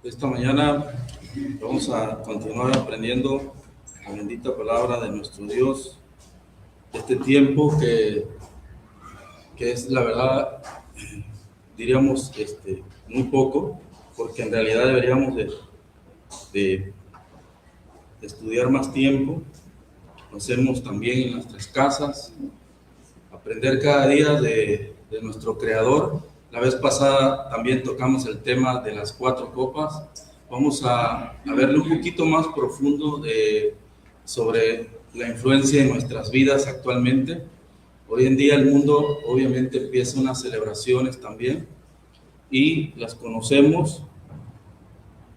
Esta mañana vamos a continuar aprendiendo la bendita palabra de nuestro Dios. Este tiempo que es la verdad, diríamos muy poco, porque en realidad deberíamos de estudiar más tiempo. Lo hacemos también en nuestras casas, aprender cada día de nuestro Creador. La vez pasada también tocamos el tema de las 4 copas. Vamos a verlo un poquito más profundo sobre la influencia en nuestras vidas actualmente. Hoy en día el mundo obviamente empieza unas celebraciones también y las conocemos.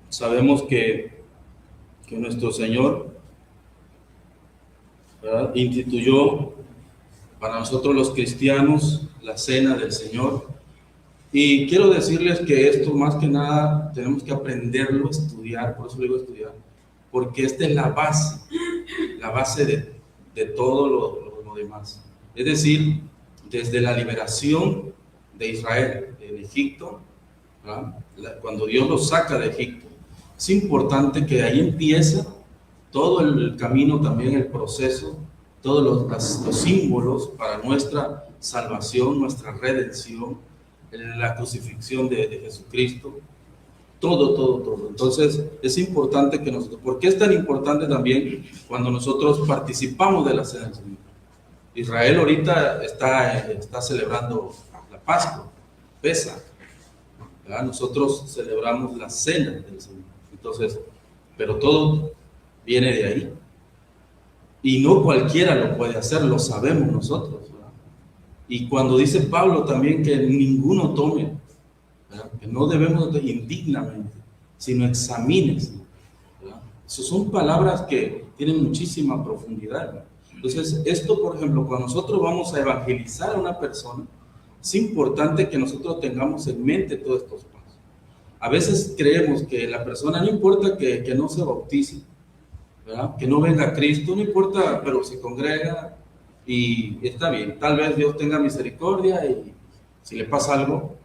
Sabemos que nuestro Señor, ¿verdad?, instituyó para nosotros los cristianos la cena del Señor. Y quiero decirles que esto más que nada tenemos que aprenderlo, estudiar, por eso lo digo estudiar, porque esta es la base de todo lo demás. Es decir, desde la liberación de Israel en Egipto, ¿verdad?, cuando Dios los saca de Egipto, es importante que ahí empieza todo el camino, también el proceso, todos los símbolos para nuestra salvación, nuestra redención, la crucifixión de Jesucristo, todo. Entonces es importante que nosotros, ¿por qué es tan importante también cuando nosotros participamos de la cena del Señor? Israel ahorita está celebrando la Pascua, Pesaj, ¿verdad? Nosotros celebramos la cena del Señor. Entonces, pero todo viene de ahí. Y no cualquiera lo puede hacer, lo sabemos nosotros, ¿verdad? Y cuando dice Pablo también que ninguno tome, ¿verdad?, que no debemos indignamente, sino examínense, ¿verdad? Esas son palabras que tienen muchísima profundidad, ¿verdad? Entonces, esto, por ejemplo, cuando nosotros vamos a evangelizar a una persona, es importante que nosotros tengamos en mente todos estos pasos. A veces creemos que la persona, no importa que no se bautice, ¿verdad?, que no venga a Cristo, no importa, pero se congrega y está bien. Tal vez Dios tenga misericordia y si le pasa algo,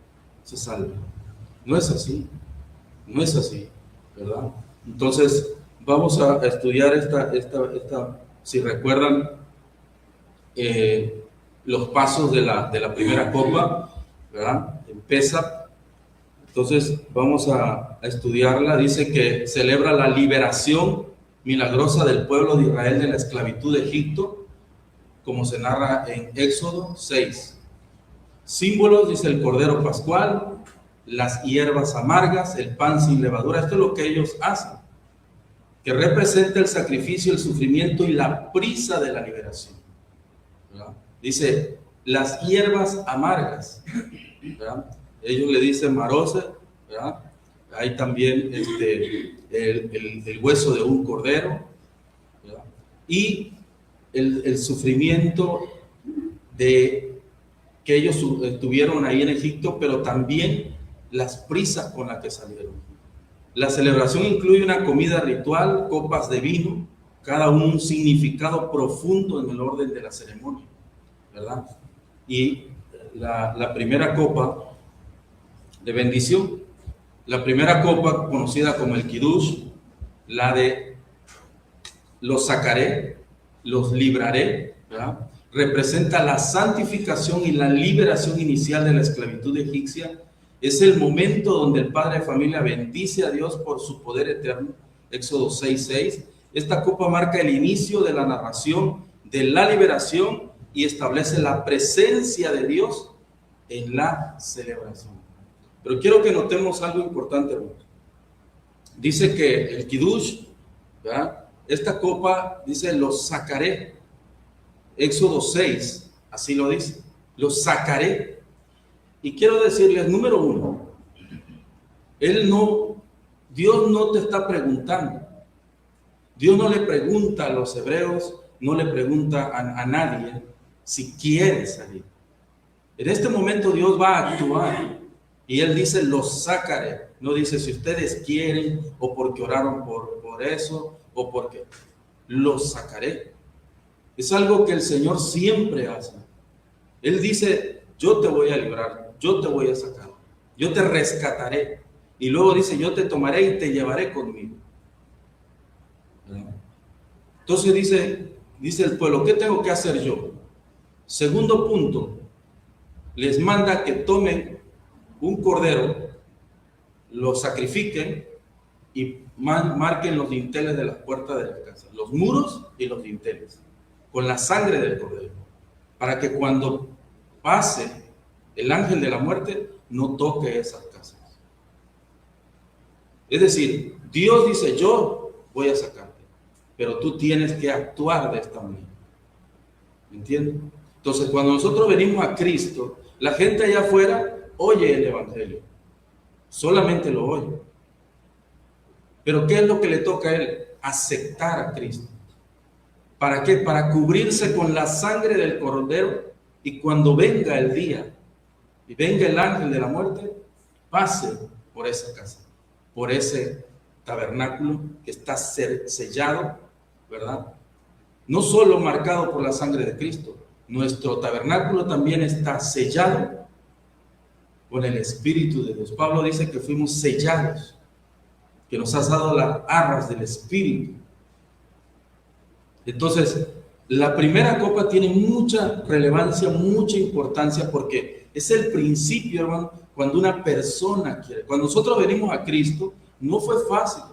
se salva. No es así, ¿verdad? Entonces, vamos a estudiar si recuerdan, los pasos de la primera copa, ¿verdad? Empieza. Entonces, vamos a estudiarla. Dice que celebra la liberación milagrosa del pueblo de Israel de la esclavitud de Egipto, como se narra en Éxodo 6. Símbolos, dice el cordero pascual, las hierbas amargas, el pan sin levadura. Esto es lo que ellos hacen, que representa el sacrificio, el sufrimiento y la prisa de la liberación, ¿verdad? Dice, las hierbas amargas, ¿verdad? Ellos le dicen marose, ¿verdad? Hay también el hueso de un cordero, ¿verdad? Y el sufrimiento que ellos tuvieron ahí en Egipto, pero también las prisas con las que salieron. La celebración incluye una comida ritual, copas de vino, cada uno un significado profundo en el orden de la ceremonia, ¿verdad? Y la primera copa de bendición, la primera copa conocida como el Kiddush, la de los sacaré, los libraré, ¿verdad?, representa la santificación y la liberación inicial de la esclavitud egipcia. Es el momento donde el padre de familia bendice a Dios por su poder eterno. Éxodo 6:6. Esta copa marca el inicio de la narración de la liberación y establece la presencia de Dios en la celebración. Pero quiero que notemos algo importante, hermanos. Dice que el Kiddush, ¿verdad?, esta copa, dice, los sacaré. Éxodo 6, así lo dice, los sacaré. Y quiero decirles, número uno, Dios no te está preguntando. Dios no le pregunta a los hebreos, no le pregunta a nadie si quiere salir. En este momento Dios va a actuar y Él dice, los sacaré. No dice si ustedes quieren o porque oraron por eso o porque los sacaré. Es algo que el Señor siempre hace. Él dice, yo te voy a librar, yo te voy a sacar, yo te rescataré. Y luego dice, yo te tomaré y te llevaré conmigo. ¿Verdad? Entonces dice el pueblo, ¿qué tengo que hacer yo? Segundo punto, les manda que tomen un cordero, lo sacrifiquen y marquen los dinteles de las puertas de la casa, los muros y los dinteles, con la sangre del cordero, para que cuando pase el ángel de la muerte no toque esas casas. Es decir, Dios dice, yo voy a sacarte, pero tú tienes que actuar de esta manera. ¿Me entiendes? Entonces, cuando nosotros venimos a Cristo, la gente allá afuera oye el Evangelio, solamente lo oye. Pero ¿qué es lo que le toca a él? Aceptar a Cristo. ¿Para qué? Para cubrirse con la sangre del cordero, y cuando venga el día y venga el ángel de la muerte, pase por esa casa, por ese tabernáculo que está sellado, ¿verdad? No solo marcado por la sangre de Cristo, nuestro tabernáculo también está sellado con el Espíritu de Dios. Pablo dice que fuimos sellados, que nos has dado las arras del Espíritu. Entonces, la primera copa tiene mucha relevancia, mucha importancia, porque es el principio, hermano, cuando una persona quiere. Cuando nosotros venimos a Cristo, no fue fácil.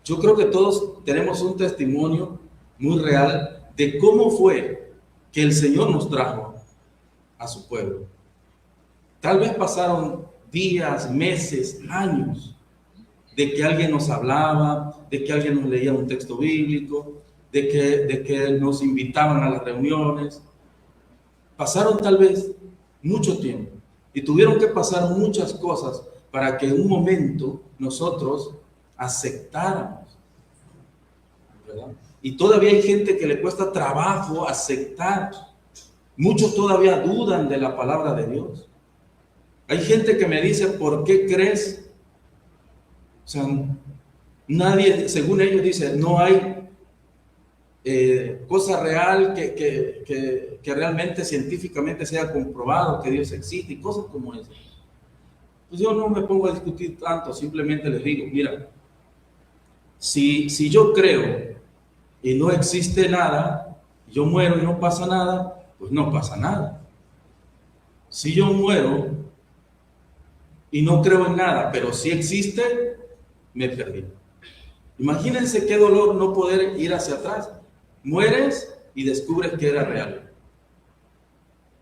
Yo creo que todos tenemos un testimonio muy real de cómo fue que el Señor nos trajo a su pueblo. Tal vez pasaron días, meses, años, de que alguien nos hablaba, de que alguien nos leía un texto bíblico, de que nos invitaban a las reuniones. Pasaron tal vez mucho tiempo y tuvieron que pasar muchas cosas para que en un momento nosotros aceptáramos, ¿verdad? Y todavía hay gente que le cuesta trabajo aceptar. Muchos todavía dudan de la palabra de Dios. Hay gente que me dice, ¿por qué crees? O sea, nadie, según ellos dicen, no hay cosa real que realmente científicamente sea comprobado que Dios existe y cosas como esas. Pues yo no me pongo a discutir tanto, simplemente les digo, mira, si yo creo y no existe nada, yo muero y no pasa nada, pues no pasa nada. Si yo muero y no creo en nada, pero sí existe, me perdí. Imagínense qué dolor no poder ir hacia atrás. Mueres y descubres que era real.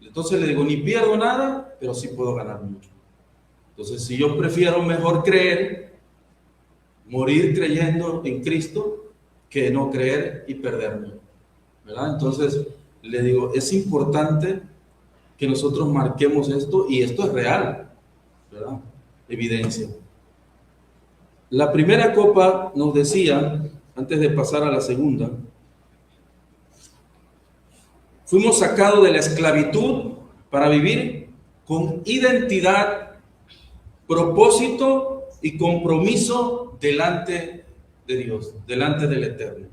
Entonces le digo, ni pierdo nada, pero sí puedo ganar mucho. Entonces, si yo prefiero mejor creer, morir creyendo en Cristo, que no creer y perderme, ¿verdad? Entonces, le digo, es importante que nosotros marquemos esto, y esto es real, ¿verdad? Evidencia. La primera copa nos decía, antes de pasar a la segunda, fuimos sacados de la esclavitud para vivir con identidad, propósito y compromiso delante de Dios, delante del Eterno.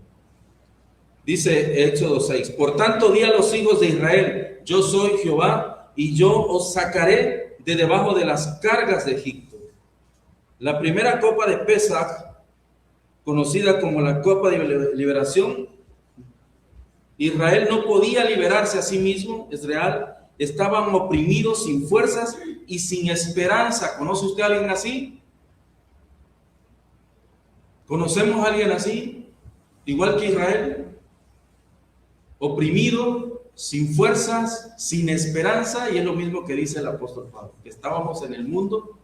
Dice Éxodo 6, por tanto di a los hijos de Israel, yo soy Jehová y yo os sacaré de debajo de las cargas de Egipto. La primera copa de Pesaj, conocida como la copa de liberación, Israel no podía liberarse a sí mismo, es real, estaban oprimidos, sin fuerzas y sin esperanza. ¿Conoce usted a alguien así? ¿Conocemos a alguien así? Igual que Israel, oprimido, sin fuerzas, sin esperanza, y es lo mismo que dice el apóstol Pablo, que estábamos en el mundo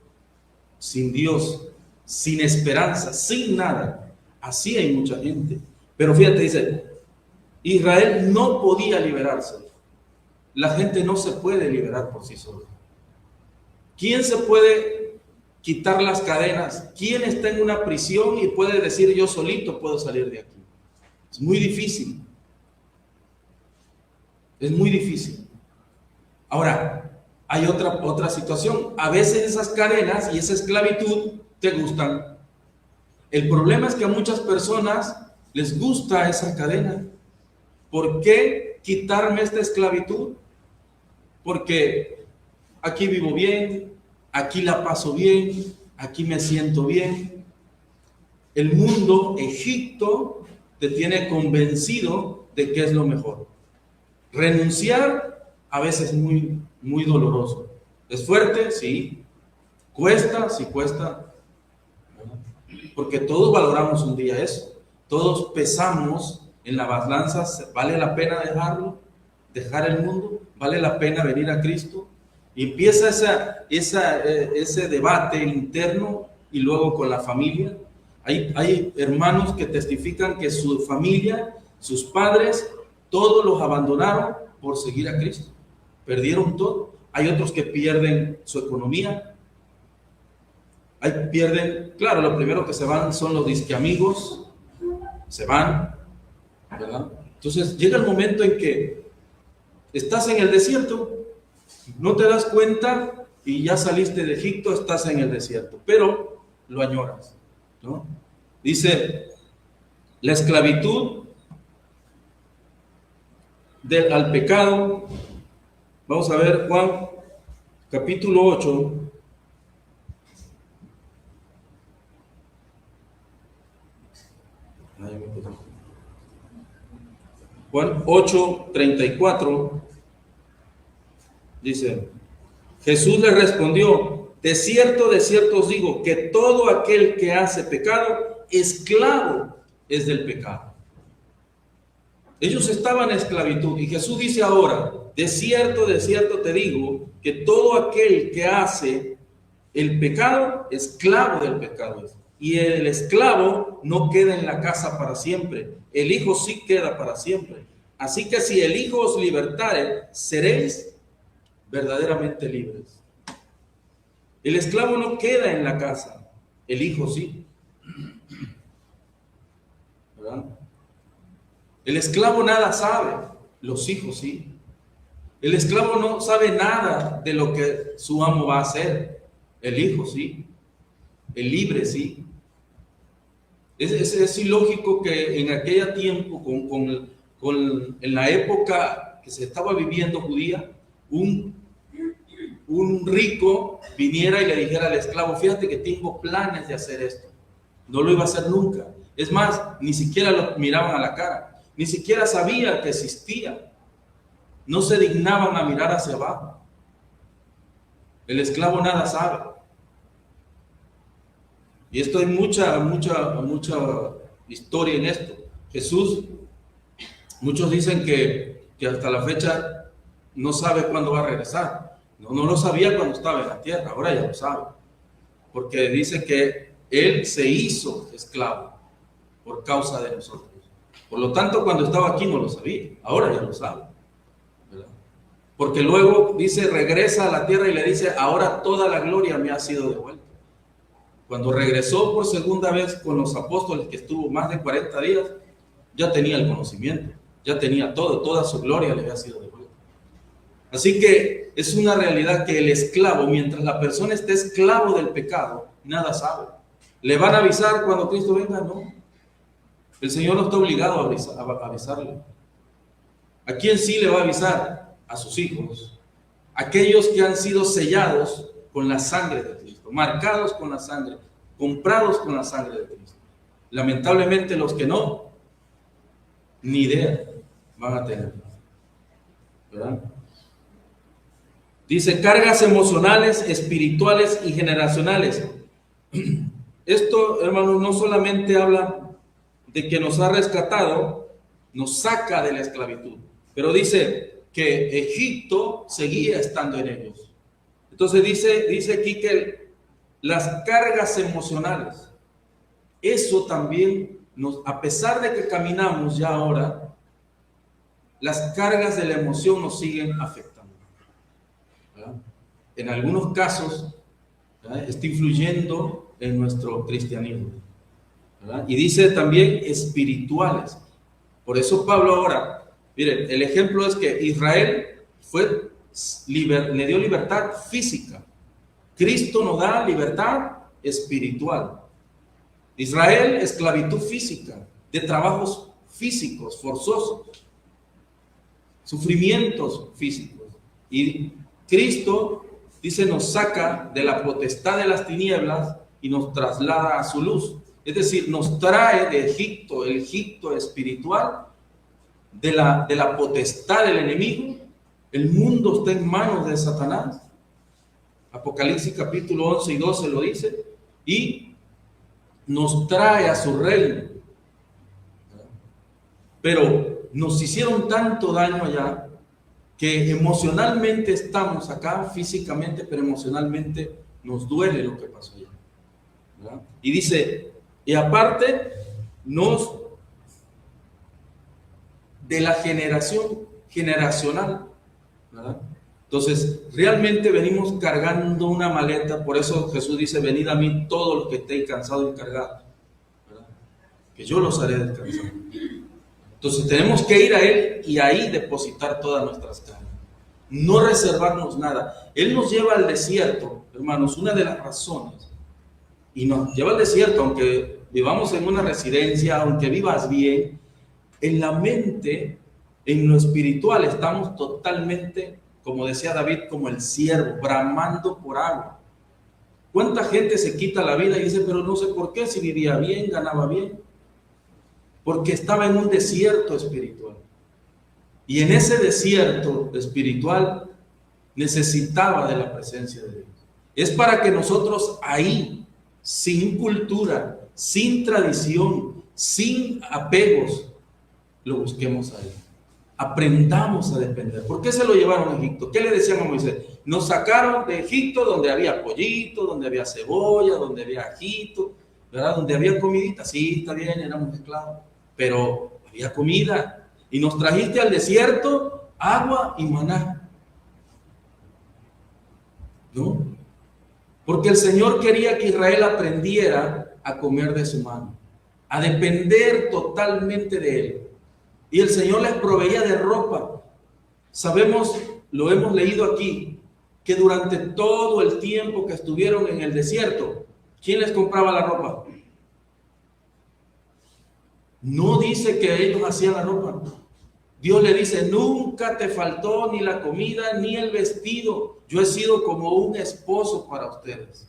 sin Dios, sin esperanza, sin nada. Así hay mucha gente. Pero fíjate, dice, Israel no podía liberarse. La gente no se puede liberar por sí sola. ¿Quién se puede quitar las cadenas? ¿Quién está en una prisión y puede decir yo solito puedo salir de aquí? Es muy difícil. Es muy difícil. Ahora, hay otra situación. A veces esas cadenas y esa esclavitud te gustan. El problema es que a muchas personas les gusta esa cadena. ¿Por qué quitarme esta esclavitud? Porque aquí vivo bien, aquí la paso bien, aquí me siento bien. El mundo, Egipto, te tiene convencido de que es lo mejor. Renunciar a veces es muy, muy doloroso. ¿Es fuerte? Sí. ¿Cuesta? Sí cuesta. Porque todos valoramos un día eso. Todos pesamos en la balanza. ¿Vale la pena dejarlo? ¿Dejar el mundo? ¿Vale la pena venir a Cristo? Y empieza ese debate interno y luego con la familia. Hay hermanos que testifican que su familia, sus padres, todos los abandonaron por seguir a Cristo. Perdieron todo. Hay otros que pierden su economía. Pierden, claro, lo primero que se van son los disque amigos. Se van, ¿verdad? Entonces llega el momento en que estás en el desierto, no te das cuenta y ya saliste de Egipto, estás en el desierto, pero lo añoras, ¿no? Dice, la esclavitud al pecado. Vamos a ver Juan capítulo 8. Juan 8:34 dice, Jesús le respondió, de cierto os digo, que todo aquel que hace pecado, esclavo es del pecado. Ellos estaban en esclavitud y Jesús dice ahora, de cierto te digo, que todo aquel que hace el pecado, esclavo del pecado es. Y el esclavo no queda en la casa para siempre, el Hijo sí queda para siempre. Así que si el Hijo os libertare, seréis verdaderamente libres. El esclavo no queda en la casa, el Hijo sí. ¿Verdad? El esclavo nada sabe, los hijos sí. El esclavo no sabe nada de lo que su amo va a hacer, el hijo sí. El libre sí. Es ilógico que en aquel tiempo, en la época que se estaba viviendo judía, un rico viniera y le dijera al esclavo, fíjate que tengo planes de hacer esto. No lo iba a hacer nunca. Es más, ni siquiera lo miraban a la cara. Ni siquiera sabía que existía. No se dignaban a mirar hacia abajo. El esclavo nada sabe. Y esto hay mucha historia en esto. Jesús, muchos dicen que hasta la fecha no sabe cuándo va a regresar. No lo sabía cuando estaba en la tierra, ahora ya lo sabe. Porque dice que Él se hizo esclavo por causa de nosotros. Por lo tanto, cuando estaba aquí no lo sabía, ahora ya lo sabe, ¿verdad? Porque luego dice, regresa a la tierra y le dice, ahora toda la gloria me ha sido devuelta. Cuando regresó por segunda vez con los apóstoles, que estuvo más de 40 días, ya tenía el conocimiento, ya tenía toda su gloria le había sido devuelta. Así que es una realidad que el esclavo, mientras la persona esté esclavo del pecado, nada sabe. ¿Le van a avisar cuando Cristo venga? No. El Señor no está obligado a avisarle. ¿A quién sí le va a avisar? A sus hijos. Aquellos que han sido sellados con la sangre de Cristo, marcados con la sangre, comprados con la sangre de Cristo. Lamentablemente los que no, ni idea van a tener, ¿verdad? Dice, cargas emocionales, espirituales y generacionales. Esto, hermanos, no solamente habla de que nos ha rescatado, nos saca de la esclavitud, pero dice que Egipto seguía estando en ellos. Entonces dice aquí que las cargas emocionales, eso también a pesar de que caminamos ya ahora, las cargas de la emoción nos siguen afectando, ¿verdad? En algunos casos, ¿verdad?, está influyendo en nuestro cristianismo, ¿verdad? Y dice también espirituales. Por eso Pablo ahora, miren, el ejemplo es que Israel le dio libertad física. Cristo nos da libertad espiritual. Israel, esclavitud física, de trabajos físicos, forzosos, sufrimientos físicos. Y Cristo dice, nos saca de la potestad de las tinieblas y nos traslada a su luz. Es decir, nos trae de Egipto, el Egipto espiritual, de la potestad del enemigo. El mundo está en manos de Satanás. Apocalipsis capítulo 11 y 12 lo dice. Y nos trae a su reino. Pero nos hicieron tanto daño allá que emocionalmente estamos acá, físicamente, pero emocionalmente nos duele lo que pasó allá, ¿verdad? Y dice, y aparte, de la generacional, ¿verdad? Entonces, realmente venimos cargando una maleta. Por eso Jesús dice, venid a mí todos los que estéis cansados y cargados, ¿verdad? Que yo los haré descansar. Entonces tenemos que ir a Él y ahí depositar todas nuestras cargas. No reservarnos nada. Él nos lleva al desierto, hermanos, una de las razones. Y nos lleva al desierto, aunque vivamos en una residencia, aunque vivas bien, en la mente, en lo espiritual, estamos totalmente, como decía David, como el ciervo, bramando por agua. ¿Cuánta gente se quita la vida y dice, pero no sé por qué, si vivía bien, ganaba bien? Porque estaba en un desierto espiritual. Y en ese desierto espiritual necesitaba de la presencia de Dios. Es para que nosotros ahí, sin cultura, sin tradición, sin apegos, lo busquemos ahí. Aprendamos a depender. ¿Por qué se lo llevaron a Egipto? ¿Qué le decían a Moisés? Nos sacaron de Egipto donde había pollito, donde había cebolla, donde había ajito, ¿verdad? Donde había comidita. Sí, está bien, éramos esclavos, pero había comida. Y nos trajiste al desierto agua y maná. ¿No? Porque el Señor quería que Israel aprendiera a comer de su mano, a depender totalmente de Él. Y el Señor les proveía de ropa. Sabemos, lo hemos leído aquí, que durante todo el tiempo que estuvieron en el desierto, ¿quién les compraba la ropa? No dice que ellos hacían la ropa. Dios le dice, nunca te faltó ni la comida ni el vestido. Yo he sido como un esposo para ustedes.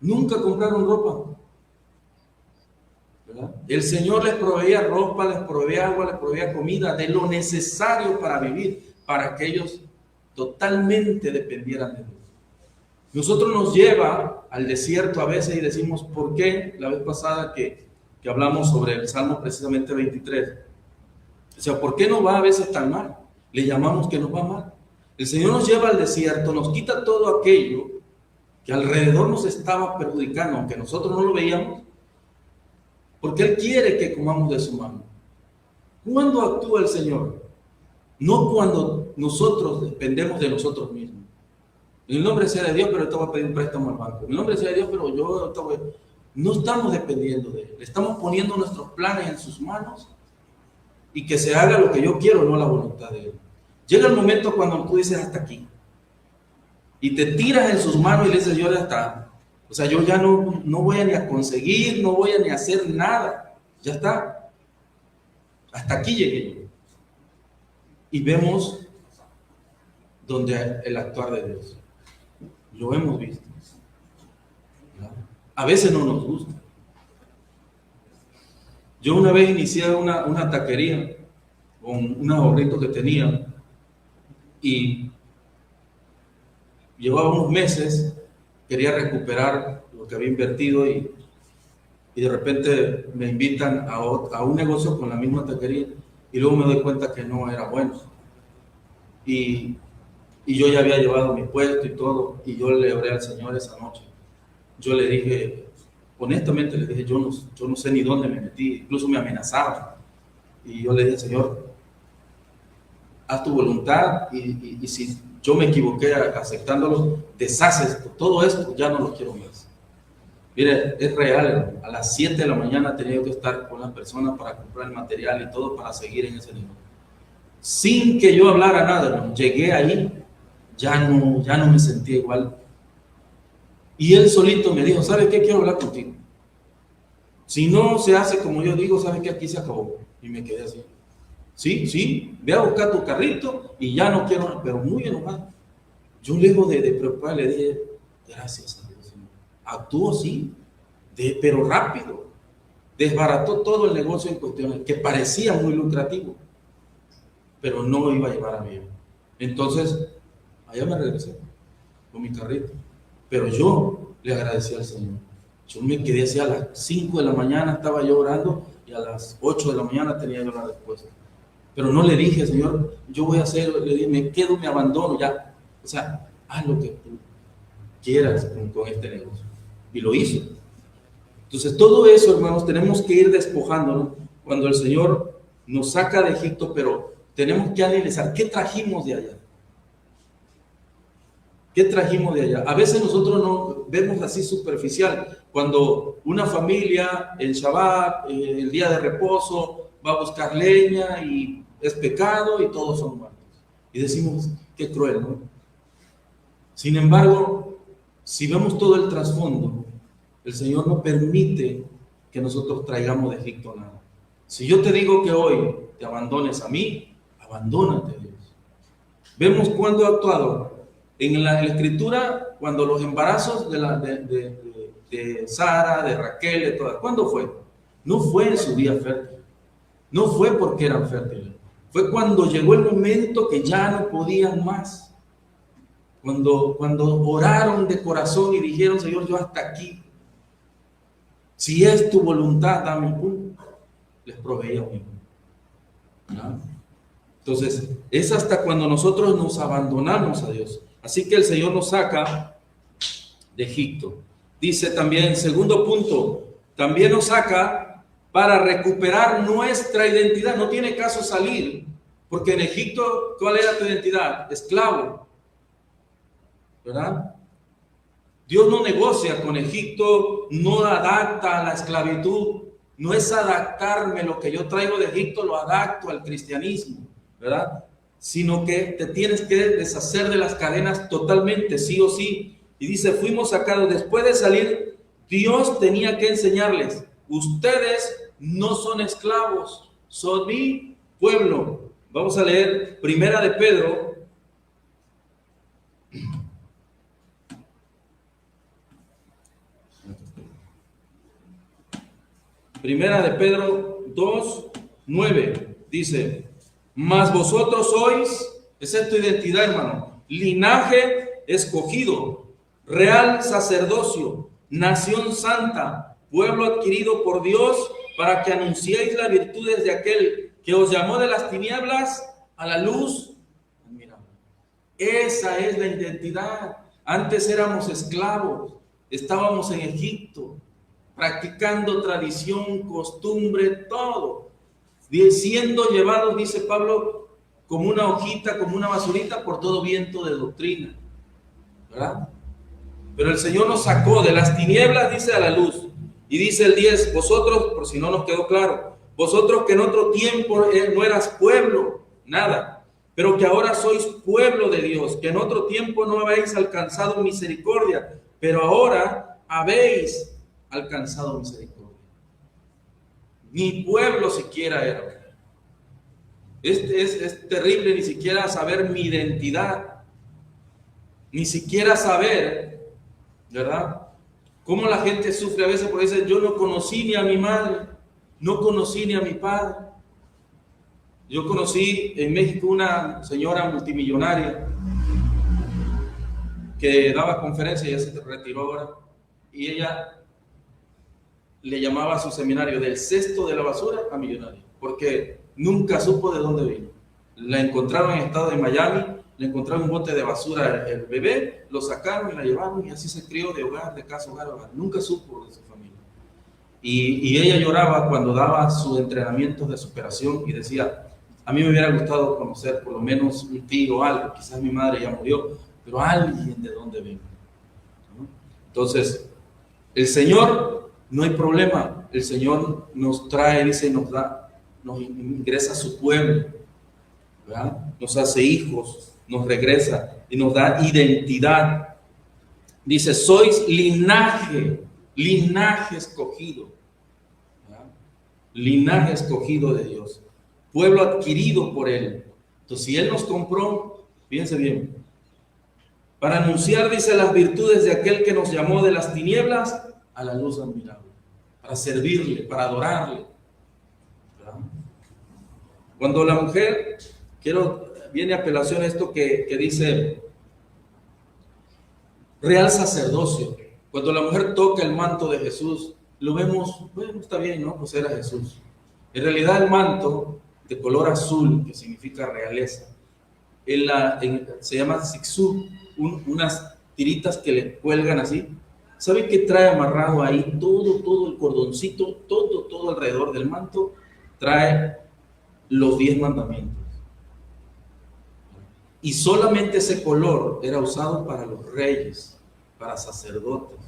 Nunca compraron ropa, ¿verdad? El Señor les proveía ropa, les proveía agua, les proveía comida, de lo necesario para vivir, para que ellos totalmente dependieran de Dios. Nosotros nos lleva al desierto a veces y decimos, ¿por qué? La vez pasada que hablamos sobre el Salmo precisamente 23. O sea, ¿por qué nos va a veces tan mal? Le llamamos que nos va mal. El Señor nos lleva al desierto, nos quita todo aquello que alrededor nos estaba perjudicando, aunque nosotros no lo veíamos, porque Él quiere que comamos de su mano. ¿Cuándo actúa el Señor? No cuando nosotros dependemos de nosotros mismos. En el nombre sea de Dios, pero te voy a pedir un préstamo al banco. En el nombre sea de Dios, pero yo te voy a... No estamos dependiendo de Él. Estamos poniendo nuestros planes en sus manos y que se haga lo que yo quiero, no la voluntad de Él. Llega el momento cuando tú dices hasta aquí y te tiras en sus manos y le dices, yo ya está. O sea, yo ya no voy a ni a conseguir, no voy a ni a hacer nada. Ya está. Hasta aquí llegué yo. Y vemos donde el actuar de Dios. Lo hemos visto. A veces no nos gusta. Yo una vez inicié una taquería con unos ahorritos que tenía y llevaba unos meses, quería recuperar lo que había invertido y de repente me invitan a un negocio con la misma taquería y luego me doy cuenta que no era bueno. Y yo ya había llevado mi puesto y todo, y yo le oré al Señor esa noche. Yo le dije, honestamente le dije, yo no sé ni dónde me metí, incluso me amenazaban. Y yo le dije, Señor, haz tu voluntad y si yo me equivoqué aceptándolo, deshaces todo esto, ya no lo quiero más. Mire, es real, a las 7 de la mañana tenía que estar con las personas para comprar el material y todo para seguir en ese nivel. Sin que yo hablara nada, ¿no? Llegué ahí, ya no me sentía igual. Y él solito me dijo, ¿sabes qué? Quiero hablar contigo. Si no se hace como yo digo, ¿sabes qué? Aquí se acabó. Y me quedé así. Sí, ve a buscar tu carrito y ya no quiero, pero muy enojado. Yo lejos de preocupar le dije, gracias a Dios, Señor. Actuó sí, pero rápido. Desbarató todo el negocio en cuestiones que parecía muy lucrativo, pero no iba a llevar a bien. Entonces, allá me regresé con mi carrito. Pero yo le agradecí al Señor. Yo me quedé así a las 5 de la mañana, estaba yo orando, y a las 8 de la mañana tenía yo la respuesta. Pero no le dije, Señor, yo voy a hacer, le dije, me quedo, me abandono ya. O sea, haz lo que tú quieras con este negocio. Y lo hizo. Entonces, todo eso, hermanos, tenemos que ir despojándonos cuando el Señor nos saca de Egipto, pero tenemos que analizar qué trajimos de allá. ¿Qué trajimos de allá? A veces nosotros no vemos así superficial. Cuando una familia, el Shabbat, el día de reposo, va a buscar leña y es pecado y todos son muertos. Y decimos, qué cruel, ¿no? Sin embargo, si vemos todo el trasfondo, el Señor no permite que nosotros traigamos de Egipto nada. Si yo te digo que hoy te abandones a mí, abandónate a Dios. Vemos cuándo ha actuado. En la escritura, cuando los embarazos de Sara, de Raquel, de todas, ¿cuándo fue? No fue en su día fértil. No fue porque eran fértiles. Fue cuando llegó el momento que ya no podían más. Cuando oraron de corazón y dijeron, Señor, yo hasta aquí. Si es tu voluntad, dame un punto. Les proveía un hijo. ¿No? Entonces, es hasta cuando nosotros nos abandonamos a Dios. Así que el Señor nos saca de Egipto. Dice también, segundo punto, también nos saca para recuperar nuestra identidad. No tiene caso salir, porque en Egipto, ¿cuál era tu identidad? Esclavo, ¿verdad? Dios no negocia con Egipto, no adapta a la esclavitud. No es adaptarme, lo que yo traigo de Egipto lo adapto al cristianismo, ¿verdad? Sino que te tienes que deshacer de las cadenas totalmente, sí o sí. Y dice, fuimos sacados. Después de salir, Dios tenía que enseñarles, ustedes no son esclavos, son mi pueblo. Vamos a leer Primera de Pedro. Primera de Pedro 2:9 dice, mas vosotros sois, esa es tu identidad, hermano, linaje escogido, real sacerdocio, nación santa, pueblo adquirido por Dios, para que anunciéis las virtudes de aquel que os llamó de las tinieblas a la luz admirable. Esa es la identidad. Antes éramos esclavos, estábamos en Egipto, practicando tradición, costumbre, todo, siendo llevados, dice Pablo, como una hojita, como una basurita por todo viento de doctrina, ¿verdad? Pero el Señor nos sacó de las tinieblas, dice, a la luz. Y dice el 10, vosotros, por si no nos quedó claro, vosotros que en otro tiempo no eras pueblo, nada, pero que ahora sois pueblo de Dios, que en otro tiempo no habéis alcanzado misericordia, pero ahora habéis alcanzado misericordia. Ni pueblo siquiera era. Es terrible ni siquiera saber mi identidad, ni siquiera saber, ¿verdad? Cómo la gente sufre a veces porque dice, yo no conocí ni a mi madre, no conocí ni a mi padre. Yo conocí en México una señora multimillonaria que daba conferencias, ya se retiró ahora, y ella le llamaba a su seminario del cesto de la basura a millonario, porque nunca supo de dónde vino. La encontraron en el estado de Miami, le encontraron un bote de basura el bebé, lo sacaron y la llevaron y así se crió de hogar, de casa, hogar, hogar. Nunca supo de su familia. Y ella lloraba cuando daba sus entrenamientos de superación y decía, a mí me hubiera gustado conocer por lo menos un tío o algo, quizás mi madre ya murió, pero alguien de dónde vengo, ¿no? Entonces, el Señor, no hay problema, el Señor nos trae, dice, nos da, nos ingresa a su pueblo, ¿verdad? Nos hace hijos, nos regresa y nos da identidad. Dice, sois linaje escogido, ¿verdad? Linaje escogido de Dios, pueblo adquirido por Él. Entonces, si Él nos compró, fíjense bien, para anunciar, dice, las virtudes de aquel que nos llamó de las tinieblas a la luz admirable, para servirle, para adorarle. ¿Verdad? Cuando la mujer, viene a apelación esto que dice real sacerdocio. Cuando la mujer toca el manto de Jesús, lo vemos, bueno, está bien, ¿no? Pues era Jesús. En realidad el manto de color azul, que significa realeza, se llama zigzag, unas tiritas que le cuelgan así. ¿Sabe qué trae amarrado ahí? Todo el cordoncito, todo alrededor del manto, trae los 10 mandamientos. Y solamente ese color era usado para los reyes, para sacerdotes.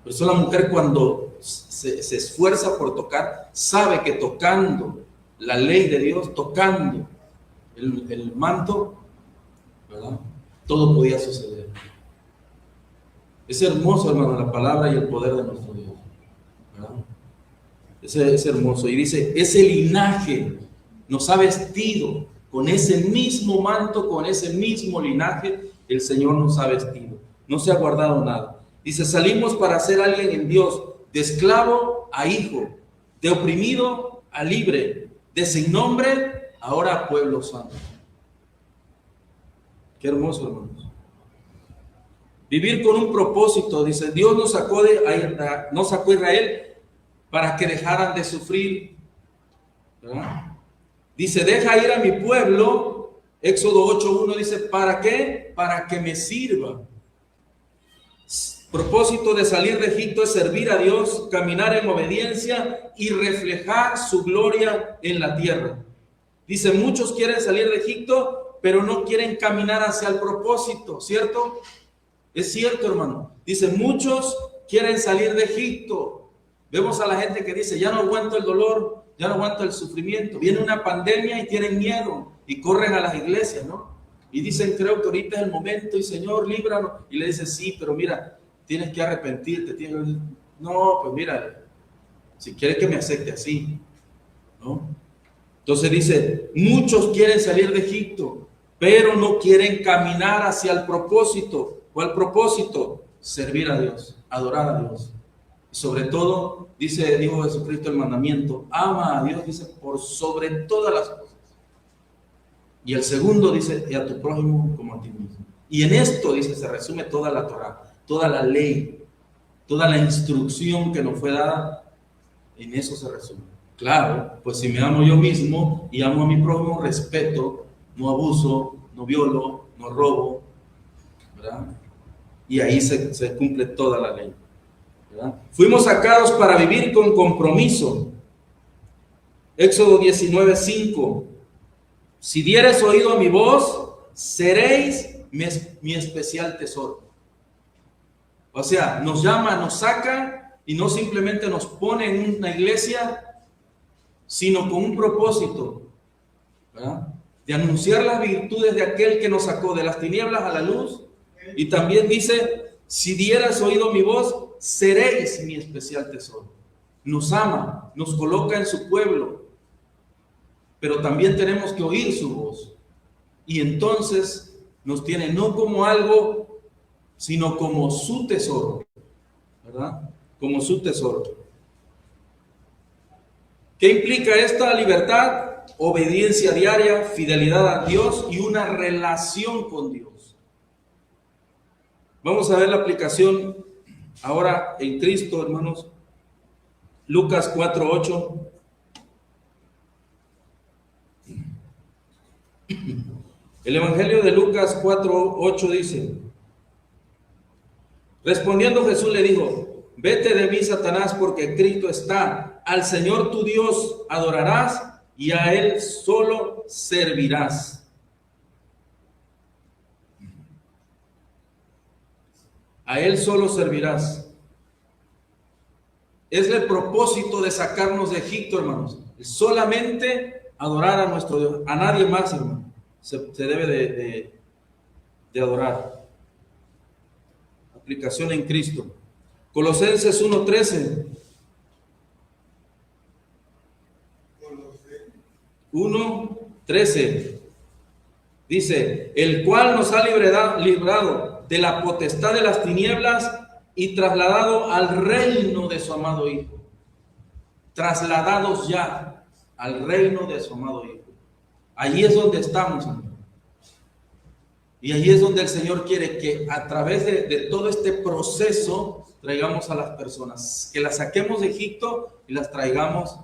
Por eso la mujer, cuando se esfuerza por tocar, sabe que tocando la ley de Dios, tocando el manto, ¿verdad?, todo podía suceder. Es hermoso, hermano, la palabra y el poder de nuestro Dios, ¿verdad? Es hermoso. Y dice, ese linaje nos ha vestido con ese mismo manto, con ese mismo linaje, el Señor nos ha vestido. No se ha guardado nada. Dice, salimos para ser alguien en Dios, de esclavo a hijo, de oprimido a libre, de sin nombre ahora a pueblo santo. Qué hermoso, hermanos. Vivir con un propósito, dice, Dios nos sacó a Israel para que dejaran de sufrir, ¿verdad? Dice, deja ir a mi pueblo, Éxodo 8:1 dice, ¿para qué? Para que me sirva. Propósito de salir de Egipto es servir a Dios, caminar en obediencia y reflejar su gloria en la tierra. Dice, muchos quieren salir de Egipto, pero no quieren caminar hacia el propósito, ¿cierto? Es cierto, hermano. Dice, muchos quieren salir de Egipto. Vemos a la gente que dice, ya no aguanto el dolor, ya no aguanto el sufrimiento. Viene una pandemia y tienen miedo y corren a las iglesias, ¿no? Y dicen, creo que ahorita es el momento y Señor, líbranos. Y le dice, sí, pero mira, tienes que arrepentirte. No, pues mira, si quieres que me acepte así, ¿no? Entonces dice, muchos quieren salir de Egipto, pero no quieren caminar hacia el propósito. ¿Cuál propósito? Servir a Dios, adorar a Dios. Y sobre todo, dijo Jesucristo el mandamiento, ama a Dios, dice, por sobre todas las cosas. Y el segundo dice, y a tu prójimo como a ti mismo. Y en esto, dice, se resume toda la Torá, toda la ley, toda la instrucción que nos fue dada, en eso se resume. Claro, pues si me amo yo mismo y amo a mi prójimo, respeto, no abuso, no violo, no robo, ¿verdad? Y ahí se cumple toda la ley, ¿verdad? Fuimos sacados para vivir con compromiso. Éxodo 19:5. Si dieres oído a mi voz, seréis mi especial tesoro. O sea, nos llama, nos saca y no simplemente nos pone en una iglesia, sino con un propósito, ¿verdad?, de anunciar las virtudes de aquel que nos sacó de las tinieblas a la luz. Y también dice, si dieras oído mi voz, seréis mi especial tesoro. Nos ama, nos coloca en su pueblo, pero también tenemos que oír su voz. Y entonces nos tiene no como algo, sino como su tesoro, ¿verdad? Como su tesoro. ¿Qué implica esta libertad? Obediencia diaria, fidelidad a Dios y una relación con Dios. Vamos a ver la aplicación ahora en Cristo, hermanos. Lucas 4:8. El Evangelio de Lucas 4:8 dice, respondiendo Jesús le dijo, vete de mí, Satanás, porque escrito está, al Señor tu Dios adorarás y a Él solo servirás. A Él solo servirás. Es el propósito de sacarnos de Egipto, hermanos. Solamente adorar a nuestro Dios. A nadie más, hermano, se debe de adorar. Aplicación en Cristo. Colosenses 1:13. 1:13. Dice, el cual nos ha librado de la potestad de las tinieblas y trasladado al reino de su amado Hijo. Trasladados ya al reino de su amado Hijo. Allí es donde estamos, amigos. Y allí es donde el Señor quiere que a través de todo este proceso traigamos a las personas, que las saquemos de Egipto y las traigamos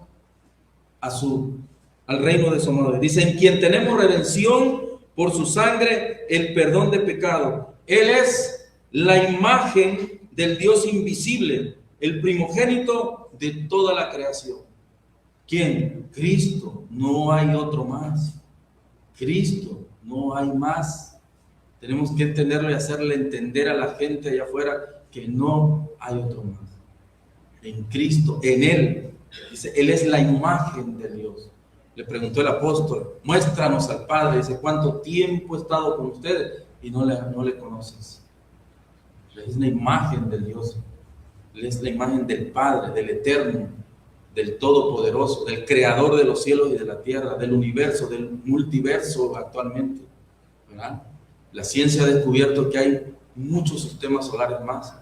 al reino de su amado. Dice, en quien tenemos redención por su sangre, el perdón de pecado. Él es la imagen del Dios invisible, el primogénito de toda la creación. ¿Quién? Cristo, no hay otro más. Cristo, no hay más. Tenemos que entenderlo y hacerle entender a la gente allá afuera que no hay otro más. En Cristo, en Él. Dice, Él es la imagen de Dios. Le preguntó el apóstol, muéstranos al Padre. Dice, ¿cuánto tiempo he estado con ustedes? Y no le conoces. Él es la imagen de Dios. Él es la imagen del Padre, del Eterno, del Todopoderoso, del Creador de los cielos y de la tierra, del universo, del multiverso actualmente. ¿Verdad? La ciencia ha descubierto que hay muchos sistemas solares más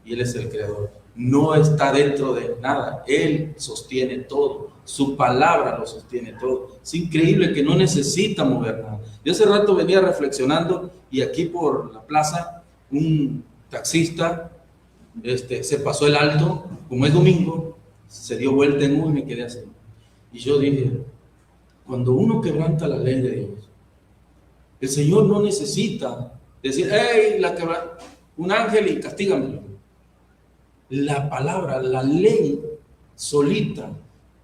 y Él es el creador. No está dentro de nada. Él sostiene todo. Su palabra lo sostiene todo. Es increíble que no necesita mover nada. Yo hace rato venía reflexionando y aquí por la plaza un taxista se pasó el alto, como es domingo, se dio vuelta en uno y me quedé así. Y yo dije, cuando uno quebranta la ley de Dios, el Señor no necesita decir, hey, un ángel y castígamelo. La palabra, la ley solita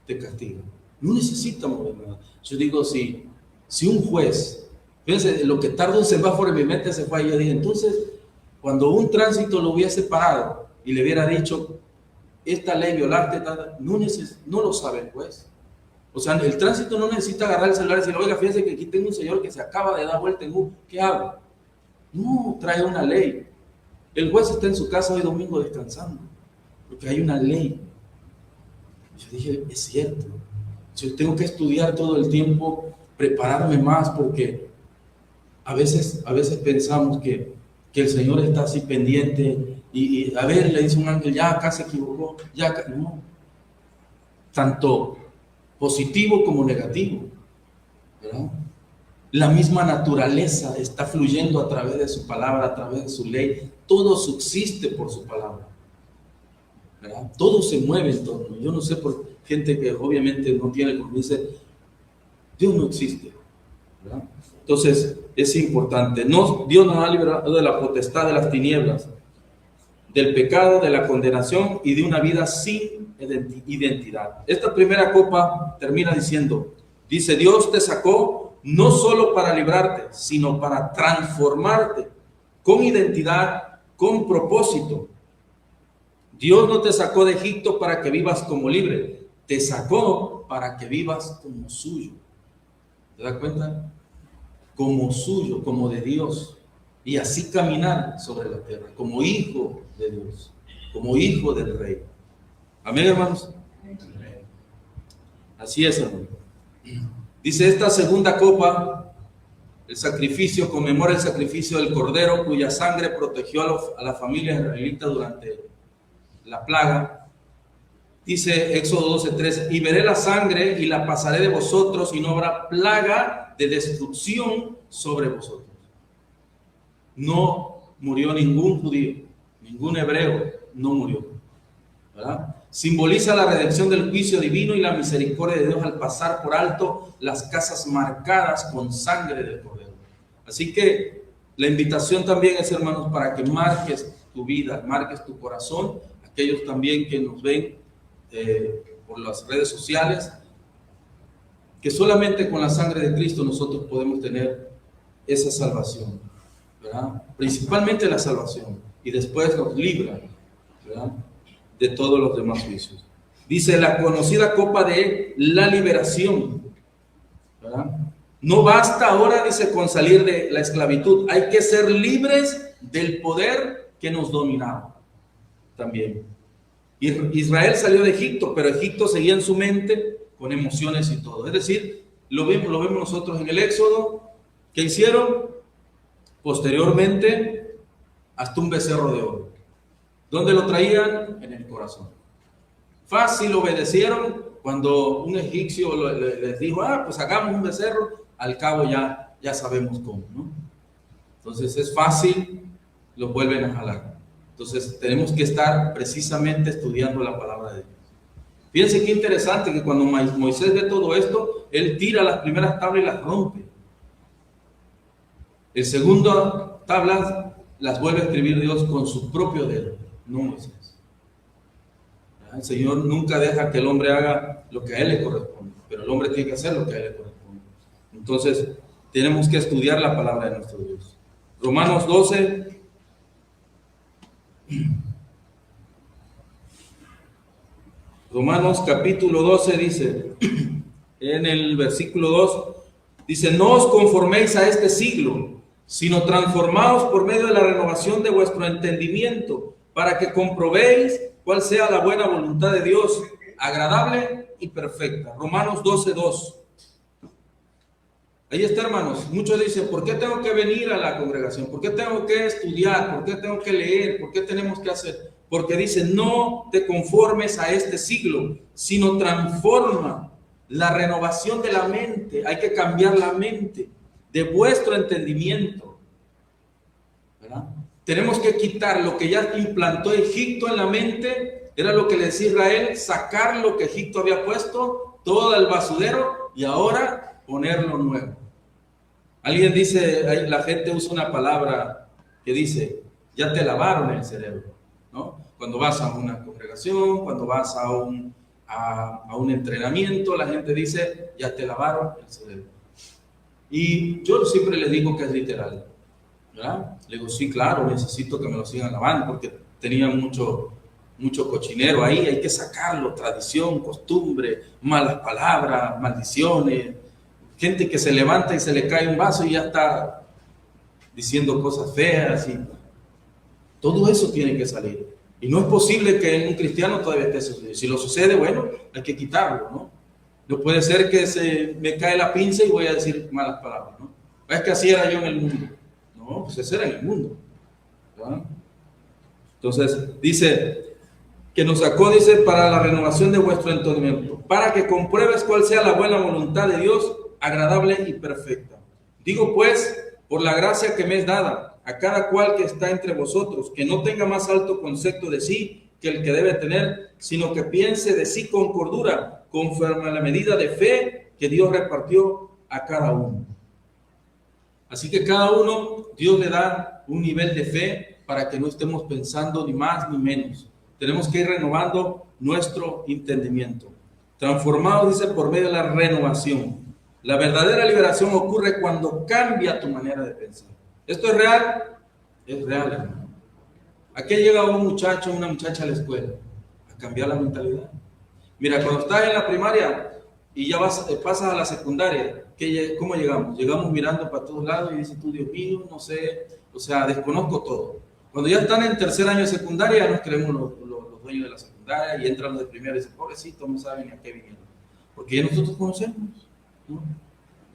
te castiga. No necesita mover nada. Yo digo, si un juez, fíjense, lo que tarda un semáforo en mi mente se fue, y yo dije, entonces, cuando un tránsito lo hubiese parado y le hubiera dicho, esta ley violaste, no lo sabe el juez. O sea, el tránsito no necesita agarrar el celular y decir, oiga, fíjense que aquí tengo un señor que se acaba de dar vuelta en U, ¿qué hago? No, trae una ley. El juez está en su casa hoy domingo descansando, porque hay una ley. Yo dije, es cierto. Yo tengo que estudiar todo el tiempo, prepararme más, porque a veces pensamos que el Señor está así pendiente y a ver, le dice un ángel, ya acá se equivocó, ya acá. No. Tanto positivo como negativo, ¿verdad? La misma naturaleza está fluyendo a través de su palabra, a través de su ley. Todo subsiste por su palabra, ¿verdad? Todo se mueve en torno. Yo no sé por gente que obviamente no tiene, como dice, Dios no existe, ¿verdad? Entonces es importante. Dios nos ha liberado de la potestad de las tinieblas, del pecado, de la condenación y de una vida sin identidad. Esta primera copa termina diciendo, dice, Dios te sacó no solo para librarte, sino para transformarte con identidad, con propósito. Dios no te sacó de Egipto para que vivas como libre, te sacó para que vivas como suyo. ¿Te das cuenta? Como suyo, como de Dios. Y así caminar sobre la tierra, como hijo de Dios, como hijo del Rey. Amén, hermanos. Así es, hermano. Dice esta segunda copa, el sacrificio, conmemora el sacrificio del Cordero, cuya sangre protegió a la familia israelita durante la plaga. Dice Éxodo 12:3, y veré la sangre y la pasaré de vosotros, y no habrá plaga de destrucción sobre vosotros. No murió ningún judío, ningún hebreo no murió, ¿verdad? Simboliza la redención del juicio divino y la misericordia de Dios al pasar por alto las casas marcadas con sangre del Cordero. Así que la invitación también es, hermanos, para que marques tu vida, marques tu corazón, aquellos también que nos ven por las redes sociales, que solamente con la sangre de Cristo nosotros podemos tener esa salvación, ¿verdad? Principalmente la salvación, y después nos libra, ¿verdad?, de todos los demás juicios. Dice la conocida copa de la liberación, ¿verdad? No basta ahora, dice, con salir de la esclavitud, hay que ser libres del poder que nos dominaba también. Israel salió de Egipto, pero Egipto seguía en su mente con emociones y todo. Es decir, lo vemos nosotros en el Éxodo, ¿Qué hicieron? Posteriormente, hasta un becerro de oro. ¿Dónde lo traían? En el corazón. Fácil obedecieron cuando un egipcio les dijo, pues hagamos un becerro, al cabo ya sabemos cómo, ¿no? Entonces es fácil, lo vuelven a jalar. Entonces tenemos que estar precisamente estudiando la palabra de Dios. Fíjense qué interesante que cuando Moisés ve todo esto, él tira las primeras tablas y las rompe. El segundo tablas las vuelve a escribir Dios con su propio dedo, no Moisés. El Señor nunca deja que el hombre haga lo que a él le corresponde, pero el hombre tiene que hacer lo que a él le corresponde. Entonces, tenemos que estudiar la palabra de nuestro Dios. Romanos 12. Romanos capítulo 12 dice, en el versículo 2, dice, no os conforméis a este siglo, sino transformaos por medio de la renovación de vuestro entendimiento, para que comprobéis cuál sea la buena voluntad de Dios, agradable y perfecta. Romanos 12:2. Ahí está, hermanos. Muchos dicen, ¿por qué tengo que venir a la congregación? ¿Por qué tengo que estudiar? ¿Por qué tengo que leer? ¿Por qué tenemos que hacer? Porque dice, no te conformes a este siglo, sino transforma la renovación de la mente. Hay que cambiar la mente de vuestro entendimiento, ¿verdad? Tenemos que quitar lo que ya implantó Egipto en la mente, era lo que le decía Israel, sacar lo que Egipto había puesto, todo el basurero, y ahora ponerlo nuevo. Alguien dice, la gente usa una palabra que dice, ya te lavaron el cerebro, ¿no? Cuando vas a una congregación, cuando vas a un entrenamiento, la gente dice, ya te lavaron el cerebro. Y yo siempre les digo que es literal, ¿verdad? Le digo, sí, claro, necesito que me lo sigan lavando porque tenía mucho cochinero ahí, hay que sacarlo, tradición, costumbre, malas palabras, maldiciones, gente que se levanta y se le cae un vaso y ya está diciendo cosas feas, y todo eso tiene que salir. Y no es posible que en un cristiano todavía esté sucediendo. Si lo sucede, bueno, hay que quitarlo, ¿no? No puede ser que se me cae la pinza y voy a decir malas palabras, ¿no? Es que así era yo en el mundo. No, pues ese era en el mundo, ¿verdad? Entonces, dice que nos sacó, dice, para la renovación de vuestro entendimiento, para que compruebes cuál sea la buena voluntad de Dios, agradable y perfecta. Digo pues, por la gracia que me es dada, a cada cual que está entre vosotros, que no tenga más alto concepto de sí que el que debe tener, sino que piense de sí con cordura, conforme a la medida de fe que Dios repartió a cada uno. Así que cada uno, Dios le da un nivel de fe para que no estemos pensando ni más ni menos. Tenemos que ir renovando nuestro entendimiento. Transformados, dice, por medio de la renovación. La verdadera liberación ocurre cuando cambia tu manera de pensar. ¿Esto es real? Es real, hermano. ¿A qué llega un muchacho o una muchacha a la escuela? A cambiar la mentalidad. Mira, cuando estás en la primaria y ya pasas a la secundaria, ¿cómo llegamos? Llegamos mirando para todos lados y dices tú, Dios mío, no sé, o sea, desconozco todo. Cuando ya están en tercer año de secundaria, ya nos creemos los dueños de la secundaria y entran los de primera y dicen, pobrecito, no saben ni a qué vinieron. Porque ya nosotros conocemos, ¿no?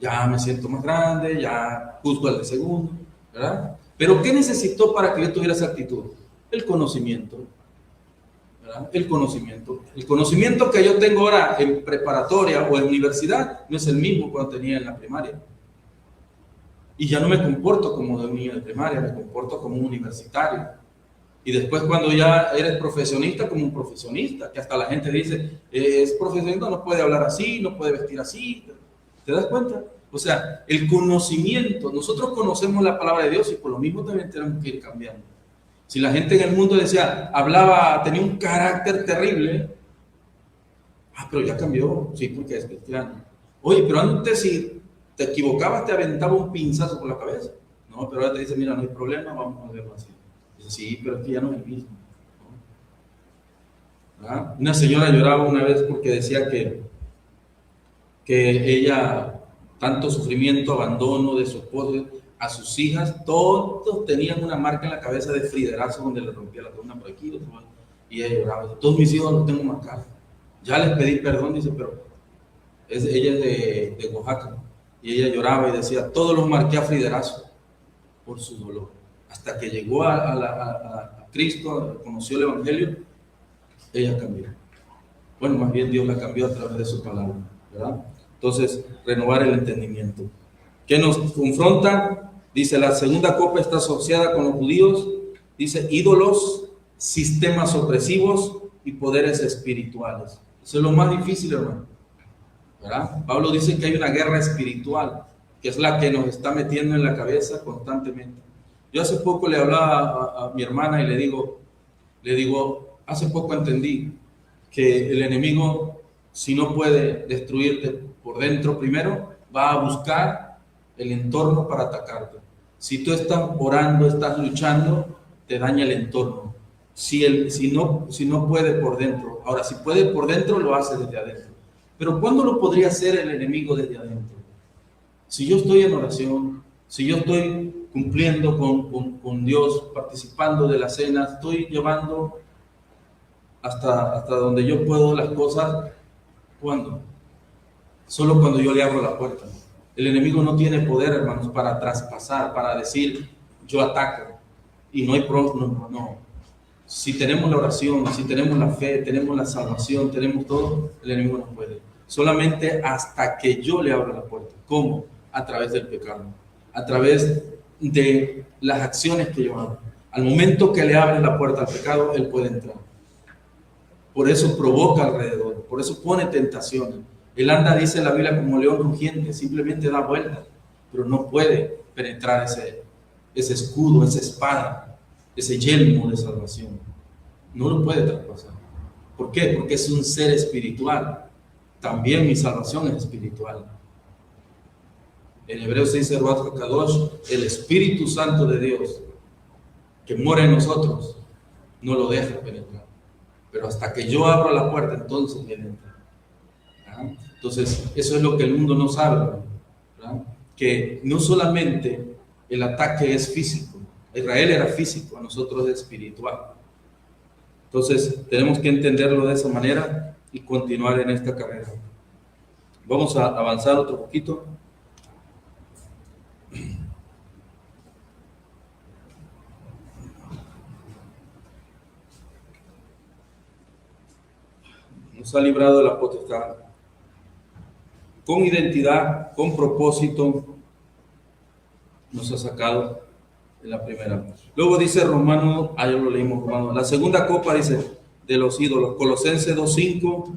Ya me siento más grande, ya juzgo al de segundo, ¿verdad? Pero ¿qué necesitó para que yo tuviera esa actitud? El conocimiento, ¿verdad? El conocimiento. El conocimiento que yo tengo ahora en preparatoria o en universidad no es el mismo cuando tenía en la primaria. Y ya no me comporto como de un niño de primaria, me comporto como un universitario. Y después cuando ya eres profesionista, como un profesionista, que hasta la gente dice, es profesionista, no puede hablar así, no puede vestir así. ¿Te das cuenta? O sea, el conocimiento, nosotros conocemos la palabra de Dios y por lo mismo también tenemos que ir cambiando. Si la gente en el mundo decía, tenía un carácter terrible, pero ya cambió, sí, porque es cristiano. Oye, pero antes si te equivocabas te aventaba un pinzazo por la cabeza. No, pero ahora te dice, mira, no hay problema, vamos a verlo así. Dice, sí, pero es que ya no es el mismo. ¿Verdad? Una señora lloraba una vez porque decía que ella, tanto sufrimiento, abandono de su esposo, a sus hijas, todos tenían una marca en la cabeza de friderazo donde le rompía la columna por aquí, y ella lloraba. Todos mis hijos los tengo marcados. Ya les pedí perdón, dice, pero ella es de Oaxaca. Y ella lloraba y decía, todos los marqué a Friderazo por su dolor. Hasta que llegó a Cristo, conoció el Evangelio, ella cambió. Bueno, más bien Dios la cambió a través de su palabra, ¿verdad? Entonces, renovar el entendimiento. ¿Qué nos confronta? Dice, la segunda copa está asociada con los judíos, dice, ídolos, sistemas opresivos y poderes espirituales. Eso es lo más difícil, hermano, ¿verdad? Pablo dice que hay una guerra espiritual, que es la que nos está metiendo en la cabeza constantemente. Yo hace poco le hablaba a mi hermana y le digo, hace poco entendí que el enemigo, si no puede destruirte por dentro primero, va a buscar el entorno para atacarte. Si tú estás orando, estás luchando, te daña el entorno. Si no puede por dentro. Ahora, si puede por dentro, lo hace desde adentro. Pero ¿cuándo lo podría hacer el enemigo desde adentro? Si yo estoy en oración, si yo estoy cumpliendo con Dios, participando de la cena, estoy llevando hasta donde yo puedo las cosas, ¿cuándo? Solo cuando yo le abro la puerta. El enemigo no tiene poder, hermanos, para traspasar, para decir, yo ataco, y no hay no. Si tenemos la oración, si tenemos la fe, tenemos la salvación, tenemos todo, el enemigo no puede. Solamente hasta que yo le abro la puerta. ¿Cómo? A través del pecado, a través de las acciones que yo hago. Al momento que le abre la puerta al pecado, él puede entrar. Por eso provoca alrededor, por eso pone tentaciones. Él anda, dice la Biblia, como león rugiente, simplemente da vueltas, pero no puede penetrar ese escudo, esa espada, ese yelmo de salvación. No lo puede traspasar. ¿Por qué? Porque es un ser espiritual. También mi salvación es espiritual. En Hebreos 6, Ruach HaKadosh, el Espíritu Santo de Dios, que mora en nosotros, no lo deja penetrar. Pero hasta que yo abro la puerta, entonces él entra. ¿Verdad? Entonces, eso es lo que el mundo no sabe, ¿verdad? Que no solamente el ataque es físico. Israel era físico, a nosotros es espiritual. Entonces, tenemos que entenderlo de esa manera y continuar en esta carrera. Vamos a avanzar otro poquito. Nos ha librado de la potestad. Con identidad, con propósito, nos ha sacado de la primera. Luego dice Romano, ya lo leímos Romano. La segunda copa dice de los ídolos, Colosenses 2.5.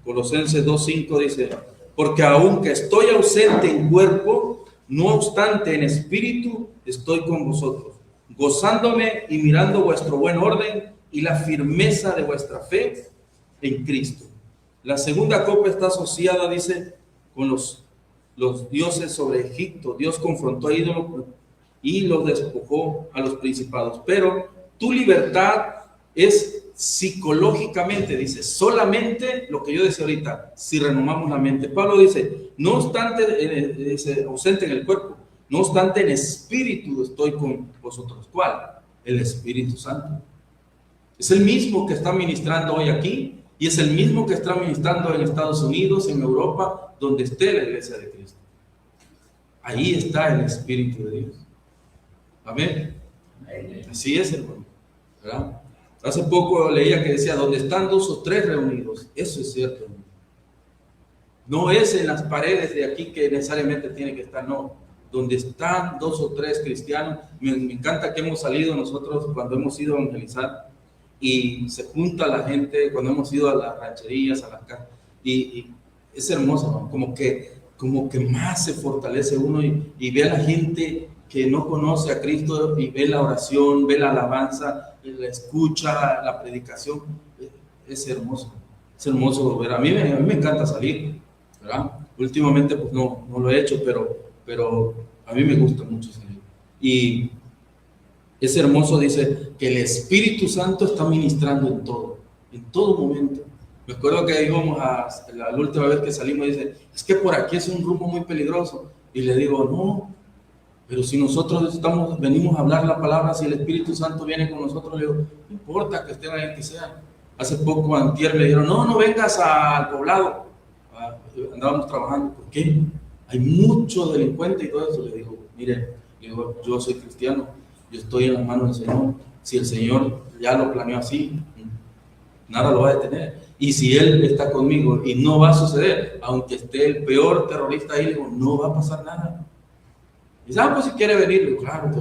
Colosenses 2.5 dice, porque aunque estoy ausente en cuerpo, no obstante en espíritu estoy con vosotros, gozándome y mirando vuestro buen orden y la firmeza de vuestra fe en Cristo. La segunda copa está asociada, dice, con los dioses sobre Egipto. Dios confrontó a ídolos y los despojó a los principados. Pero tu libertad es psicológicamente, dice, solamente lo que yo decía ahorita, si renomamos la mente. Pablo dice, no obstante, ausente en el cuerpo, no obstante en espíritu estoy con vosotros. ¿Cuál? El Espíritu Santo. Es el mismo que está ministrando hoy aquí y es el mismo que está ministrando en Estados Unidos, en Europa, donde esté la iglesia de Cristo. Ahí está el Espíritu de Dios. Amén. Así es, hermano, ¿verdad? Hace poco leía que decía, donde están 2 o 3 reunidos. Eso es cierto, hermano. No es en las paredes de aquí que necesariamente tiene que estar, no. Donde están 2 o 3 cristianos. Me encanta que hemos salido nosotros cuando hemos ido a evangelizar y se junta la gente, cuando hemos ido a las rancherías, a las casas, y es hermoso, ¿no? Como que más se fortalece uno y ve a la gente que no conoce a Cristo y ve la oración, ve la alabanza, la escucha, la predicación. Es hermoso ver. A mí me encanta salir, ¿verdad? Últimamente pues no lo he hecho, pero a mí me gusta mucho salir. Y es hermoso, dice, que el Espíritu Santo está ministrando en todo momento. Me acuerdo que íbamos la última vez que salimos, dice, es que por aquí es un rumbo muy peligroso. Y le digo, no, pero si nosotros venimos a hablar la palabra, si el Espíritu Santo viene con nosotros, le digo, no importa que esté ahí que sea. Hace poco, antier, me dijeron, no vengas al poblado. andábamos trabajando. ¿Por qué? Hay mucho delincuente y todo eso. Le digo, mire, yo soy cristiano, yo estoy en las manos del Señor. Si el Señor ya lo planeó así, nada lo va a detener. Y si Él está conmigo y no va a suceder, aunque esté el peor terrorista ahí, digo, no va a pasar nada. Y dice, pues si quiere venir, digo, claro que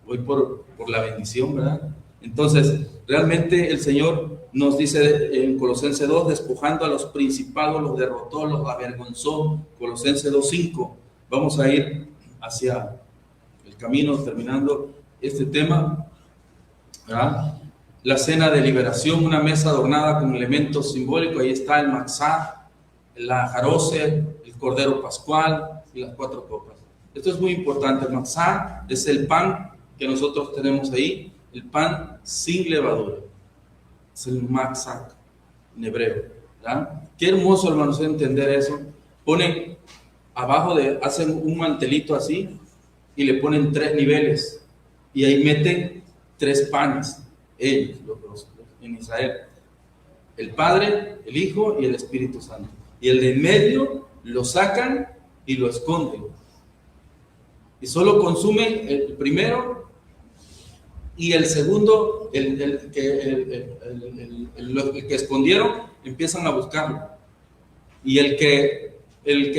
voy por la bendición, ¿verdad? Entonces, realmente el Señor nos dice en Colosenses 2, despojando a los principados, los derrotó, los avergonzó. Colosenses 2:5. Vamos a ir hacia el camino terminando este tema, ¿verdad? La cena de liberación, una mesa adornada con elementos simbólicos. Ahí está el matzá, la jarose, el cordero pascual y las 4 copas. Esto es muy importante. El matzá es el pan que nosotros tenemos ahí, el pan sin levadura. Es el matzá en hebreo, ¿verdad? Qué hermoso, hermanos, entender eso. Ponen abajo, hacen un mantelito así y le ponen 3 niveles y ahí meten 3 panes. Ellos, los en Israel, el Padre, el Hijo y el Espíritu Santo. Y el de en medio lo sacan y lo esconden. Y solo consumen el primero y el segundo, el que escondieron, empiezan a buscarlo. Y el que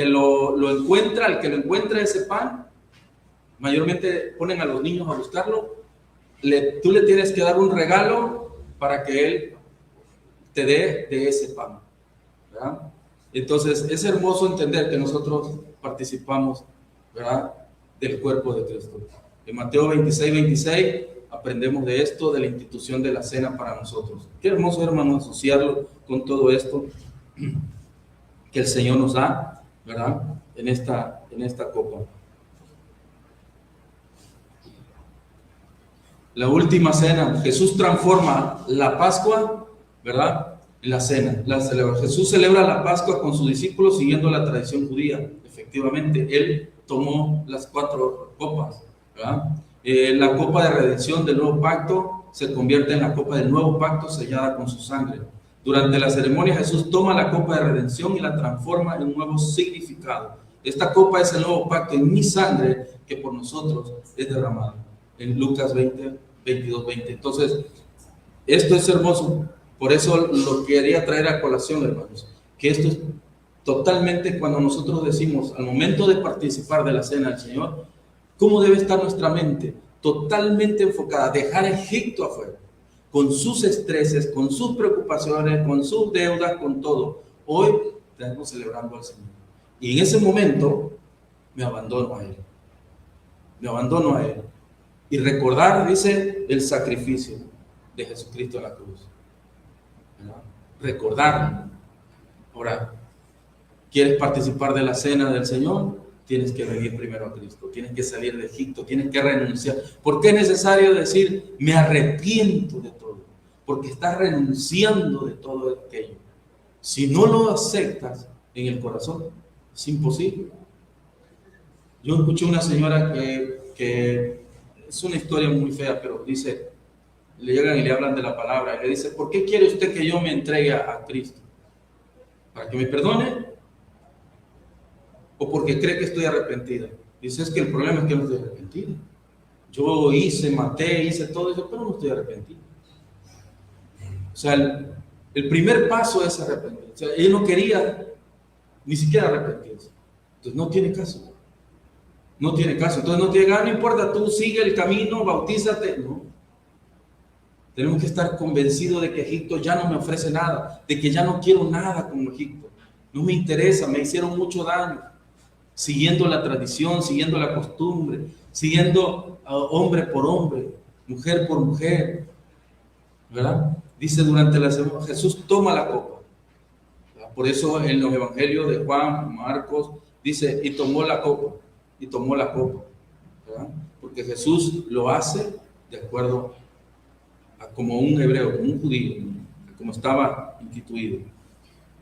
lo encuentra ese pan, mayormente ponen a los niños a buscarlo. Tú le tienes que dar un regalo para que Él te dé de ese pan, ¿verdad? Entonces es hermoso entender que nosotros participamos, ¿verdad?, del cuerpo de Cristo. En Mateo 26 aprendemos de esto, de la institución de la cena para nosotros. Qué hermoso, hermano, asociarlo con todo esto que el Señor nos da, ¿verdad?, en esta copa. La última cena, Jesús transforma la Pascua, ¿verdad?, en la cena. Jesús celebra la Pascua con sus discípulos siguiendo la tradición judía. Efectivamente, Él tomó las 4 copas, ¿verdad? La copa de redención del nuevo pacto se convierte en la copa del nuevo pacto sellada con su sangre. Durante la ceremonia, Jesús toma la copa de redención y la transforma en un nuevo significado. Esta copa es el nuevo pacto en mi sangre que por nosotros es derramada. En Lucas 22:20. Entonces, esto es hermoso. Por eso lo quería traer a colación, hermanos. Que esto es totalmente cuando nosotros decimos, al momento de participar de la cena del Señor, ¿cómo debe estar nuestra mente? Totalmente enfocada. Dejar Egipto afuera. Con sus estreses, con sus preocupaciones, con sus deudas, con todo. Hoy estamos celebrando al Señor. Y en ese momento me abandono a Él. Me abandono a Él. Y recordar, dice, el sacrificio de Jesucristo en la cruz. ¿Verdad? Recordar. Ahora, ¿quieres participar de la cena del Señor? Tienes que venir primero a Cristo. Tienes que salir de Egipto. Tienes que renunciar. ¿Por qué es necesario decir, me arrepiento de todo? Porque estás renunciando de todo aquello. Si no lo aceptas en el corazón, es imposible. Yo escuché una señora que es una historia muy fea, pero dice, le llegan y le hablan de la palabra y le dice, ¿por qué quiere usted que yo me entregue a Cristo? ¿Para que me perdone? ¿O porque cree que estoy arrepentida? Dice, es que el problema es que no estoy arrepentida. Yo maté, hice todo eso, pero no estoy arrepentida. O sea, el primer paso es arrepentirse. O sea, ella no quería ni siquiera arrepentirse. Entonces no tiene caso. No tiene caso. Entonces no tiene, no importa, tú sigue el camino, bautízate. No. Tenemos que estar convencidos de que Egipto ya no me ofrece nada, de que ya no quiero nada con Egipto. No me interesa, me hicieron mucho daño. Siguiendo la tradición, siguiendo la costumbre, siguiendo hombre por hombre, mujer por mujer. ¿Verdad? Dice durante la semana, Jesús toma la copa. Por eso en los evangelios de Juan, Marcos, dice, y tomó la copa. Y tomó la copa, ¿verdad? Porque Jesús lo hace de acuerdo a como un hebreo, como un judío, como estaba instituido.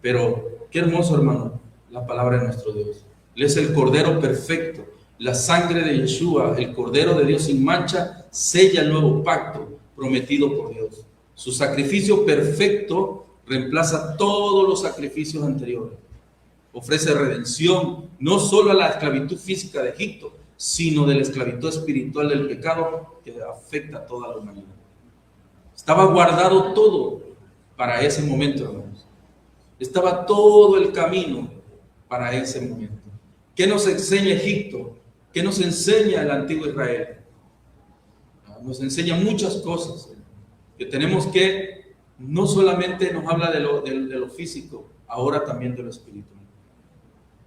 Pero qué hermoso, hermano, la palabra de nuestro Dios. Él es el Cordero perfecto. La sangre de Yeshua, el Cordero de Dios sin mancha, sella el nuevo pacto prometido por Dios. Su sacrificio perfecto reemplaza todos los sacrificios anteriores. ofrece redención, no solo a la esclavitud física de Egipto, sino de la esclavitud espiritual del pecado que afecta a toda la humanidad. Estaba guardado todo para ese momento, hermanos. Estaba todo el camino para ese momento. ¿Qué nos enseña Egipto? ¿Qué nos enseña el antiguo Israel? Nos enseña muchas cosas, que tenemos que, no solamente nos habla de lo físico, ahora también de lo espiritual.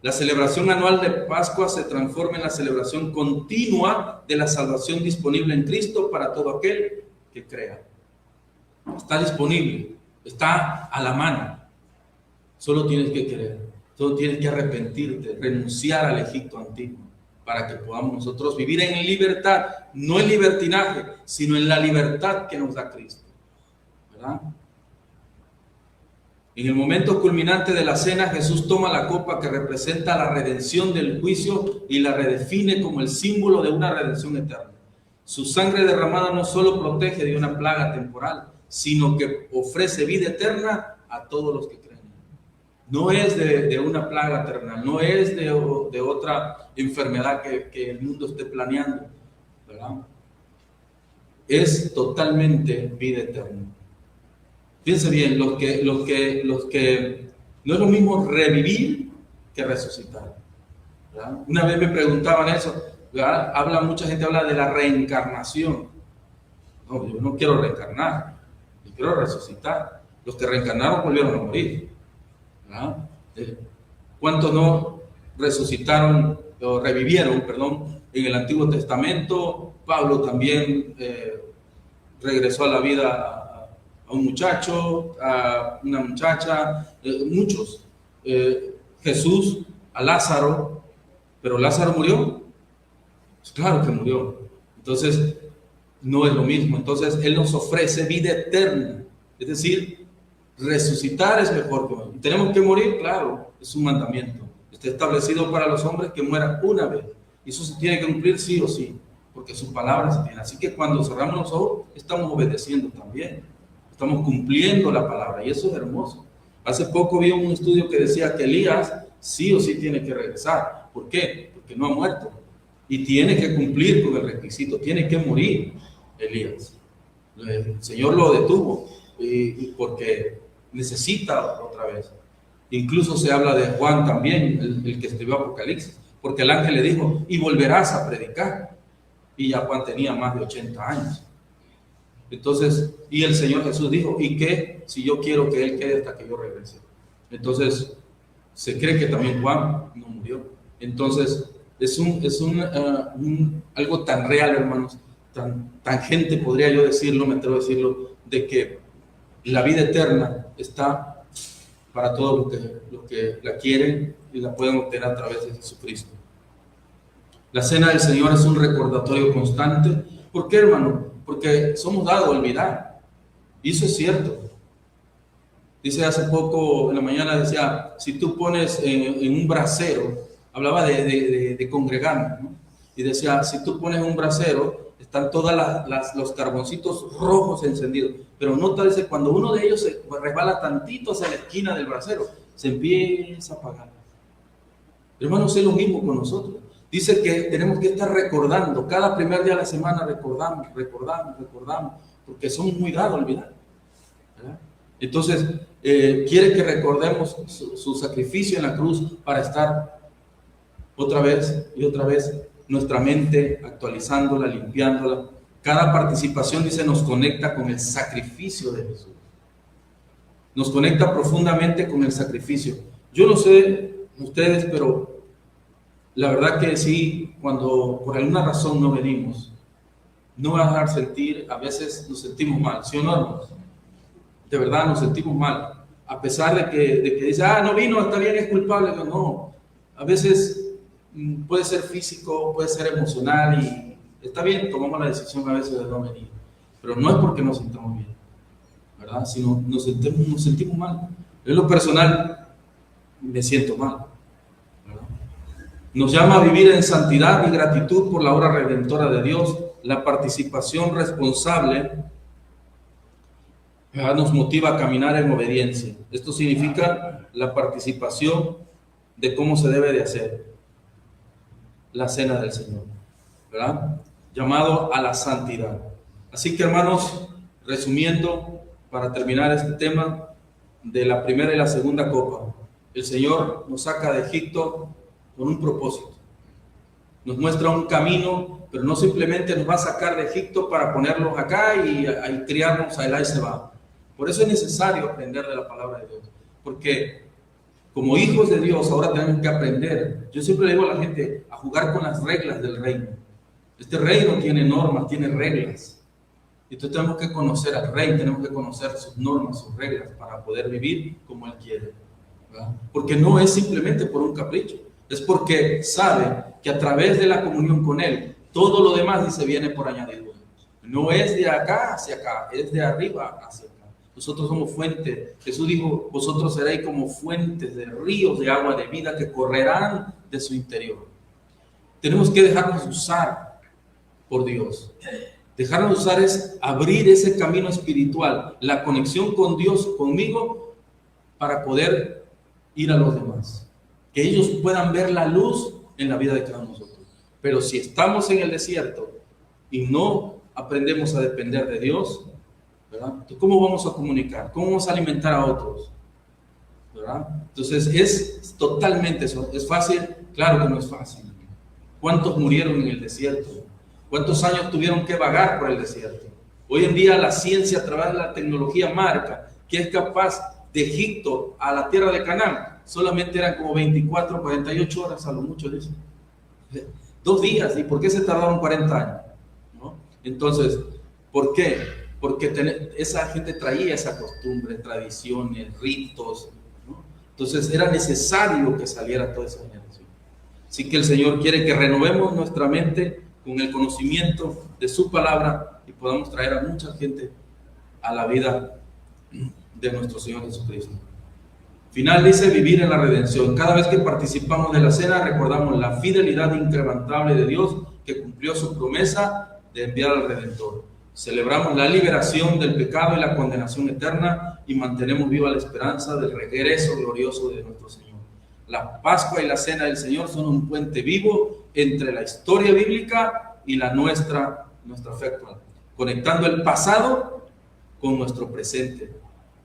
La celebración anual de Pascua se transforma en la celebración continua de la salvación disponible en Cristo para todo aquel que crea. Está disponible, está a la mano. Solo tienes que querer, solo tienes que arrepentirte, renunciar al Egipto antiguo, para que podamos nosotros vivir en libertad, no en libertinaje, sino en la libertad que nos da Cristo, ¿verdad? En el momento culminante de la cena, Jesús toma la copa que representa la redención del juicio y la redefine como el símbolo de una redención eterna. Su sangre derramada no solo protege de una plaga temporal, sino que ofrece vida eterna a todos los que creen. No es de una plaga terrenal, no es de otra enfermedad que el mundo esté planeando, ¿verdad? Es totalmente vida eterna. Fíjense bien, los que no es lo mismo revivir que resucitar, ¿verdad? Una vez me preguntaban eso, ¿verdad? Mucha gente habla de la reencarnación. No, yo no quiero reencarnar, yo quiero resucitar. Los que reencarnaron volvieron a morir, ¿verdad? ¿Cuántos no resucitaron o revivieron, perdón, en el Antiguo Testamento? Pablo también regresó a la vida a un muchacho, a una muchacha, muchos. Jesús a Lázaro, pero Lázaro murió. Pues claro que murió. Entonces, no es lo mismo. Entonces, Él nos ofrece vida eterna. Es decir, resucitar es mejor que morir. ¿Tenemos que morir? Claro, es un mandamiento. Está establecido para los hombres que mueran una vez. Y eso se tiene que cumplir sí o sí, porque su palabra se tiene. Así que cuando cerramos los ojos, estamos obedeciendo también. Estamos cumpliendo la palabra y eso es hermoso. Hace poco vi un estudio que decía que Elías sí o sí tiene que regresar. ¿Por qué? Porque no ha muerto y tiene que cumplir con el requisito, tiene que morir Elías. El Señor lo detuvo y porque necesita otra vez. Incluso se habla de Juan también, el que escribió Apocalipsis, porque el ángel le dijo, y volverás a predicar. Y ya Juan tenía más de 80 años. Entonces, y el Señor Jesús dijo, ¿y qué si yo quiero que Él quede hasta que yo regrese? Entonces, se cree que también Juan no murió. Entonces, es algo tan real, hermanos, tan tangente, podría yo decirlo, me atrevo a decirlo, de que la vida eterna está para todos los que la quieren y la pueden obtener a través de Jesucristo. La cena del Señor es un recordatorio constante. ¿Por qué, hermano? Porque somos dados a olvidar. Y eso es cierto. Dice hace poco, en la mañana decía, si tú pones en un brasero, hablaba de congregarnos, ¿no? Y decía, si tú pones un brasero, están todos los carboncitos rojos encendidos. Pero nota, dice, cuando uno de ellos se resbala tantito hacia la esquina del brasero, se empieza a apagar. Hermanos, es lo mismo con nosotros. Dice que tenemos que estar recordando, cada primer día de la semana recordamos, porque somos muy dados a olvidar, ¿verdad? Entonces, quiere que recordemos su sacrificio en la cruz para estar otra vez y otra vez nuestra mente actualizándola, limpiándola. Cada participación, dice, nos conecta con el sacrificio de Jesús. Nos conecta profundamente con el sacrificio. Yo no sé ustedes, pero la verdad que sí, cuando por alguna razón no venimos, no va a dejar sentir, a veces nos sentimos mal, ¿sí o no, hermanos? De verdad nos sentimos mal, a pesar de que dice, no vino, está bien, es culpable. No, a veces puede ser físico, puede ser emocional y está bien, tomamos la decisión a veces de no venir, pero no es porque nos sintamos bien, ¿verdad? Sino nos sentimos mal. En lo personal, me siento mal. Nos llama a vivir en santidad y gratitud por la obra redentora de Dios. La participación responsable nos motiva a caminar en obediencia. Esto significa la participación de cómo se debe de hacer la cena del Señor, ¿verdad? Llamado a la santidad. Así que, hermanos, resumiendo, para terminar este tema de la primera y la segunda copa, el Señor nos saca de Egipto con un propósito. Nos muestra un camino, pero no simplemente nos va a sacar de Egipto para ponerlos acá y criarnos allá y se va. Por eso es necesario aprender de la palabra de Dios, porque como hijos de Dios ahora tenemos que aprender. Yo siempre le digo a la gente a jugar con las reglas del reino. Este reino tiene normas, tiene reglas. Entonces tenemos que conocer al rey, tenemos que conocer sus normas, sus reglas para poder vivir como él quiere, ¿verdad? Porque no es simplemente por un capricho, es porque sabe que a través de la comunión con él, todo lo demás dice viene por añadidura. No es de acá hacia acá, es de arriba hacia acá. Nosotros somos fuentes. Jesús dijo, vosotros seréis como fuentes de ríos de agua de vida que correrán de su interior. Tenemos que dejarnos usar por Dios. Dejarnos usar es abrir ese camino espiritual, la conexión con Dios, conmigo, para poder ir a los demás. Que ellos puedan ver la luz en la vida de cada uno de nosotros. Pero si estamos en el desierto y no aprendemos a depender de Dios, ¿verdad? ¿Cómo vamos a comunicar? ¿Cómo vamos a alimentar a otros? ¿Verdad? Entonces es totalmente eso. ¿Es fácil? Claro que no es fácil. ¿Cuántos murieron en el desierto? ¿Cuántos años tuvieron que vagar por el desierto? Hoy en día la ciencia a través de la tecnología marca que es capaz de Egipto a la tierra de Canaán. Solamente eran como 24, 48 horas a lo mucho de eso. 2 días. ¿Y por qué se tardaron 40 años? ¿No? Entonces, ¿por qué? Porque esa gente traía esa costumbre, tradiciones, ritos, ¿no? Entonces era necesario que saliera toda esa generación. Así que el Señor quiere que renovemos nuestra mente con el conocimiento de su palabra y podamos traer a mucha gente a la vida de nuestro Señor Jesucristo. Final dice vivir en la redención. Cada vez que participamos de la cena recordamos la fidelidad inquebrantable de Dios que cumplió su promesa de enviar al Redentor. Celebramos la liberación del pecado y la condenación eterna y mantenemos viva la esperanza del regreso glorioso de nuestro Señor. La Pascua y la Cena del Señor son un puente vivo entre la historia bíblica y la nuestra fe actual, conectando el pasado con nuestro presente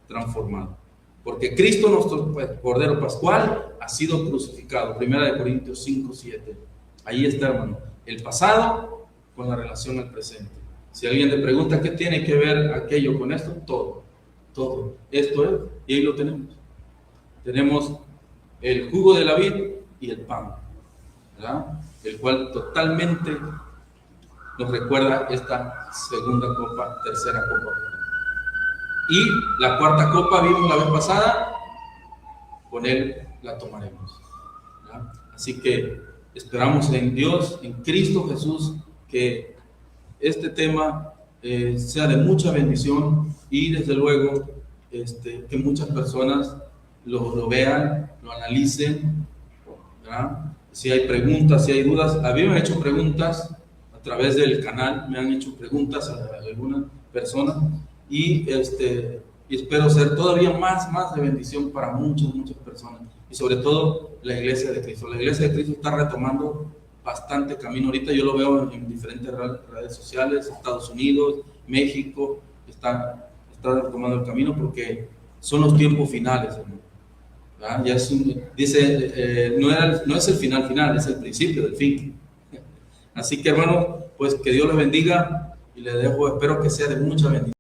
transformado. Porque Cristo, nuestro Cordero Pascual, ha sido crucificado. 1 Corintios 5, 7. Ahí está, hermano. El pasado con la relación al presente. Si alguien le pregunta qué tiene que ver aquello con esto, todo. Esto es, y ahí lo tenemos. Tenemos el jugo de la vid y el pan, ¿verdad? El cual totalmente nos recuerda esta segunda copa, tercera copa. Y la cuarta copa vimos la vez pasada, con él la tomaremos, ¿verdad? Así que esperamos en Dios, en Cristo Jesús, que este tema sea de mucha bendición y desde luego que muchas personas lo vean, lo analicen, ¿verdad? Si hay preguntas, si hay dudas. A mí me han hecho preguntas a través del canal, me han hecho preguntas a algunas personas y espero ser todavía más de bendición para muchas personas y sobre todo la Iglesia de Cristo. La Iglesia de Cristo está retomando bastante camino. Ahorita yo lo veo en diferentes redes sociales, Estados Unidos, México, está retomando el camino porque son los tiempos finales, ¿verdad? Ya dice, no es el final, es el principio del fin. Así que, hermano, pues que Dios les bendiga y les dejo, espero que sea de mucha bendición.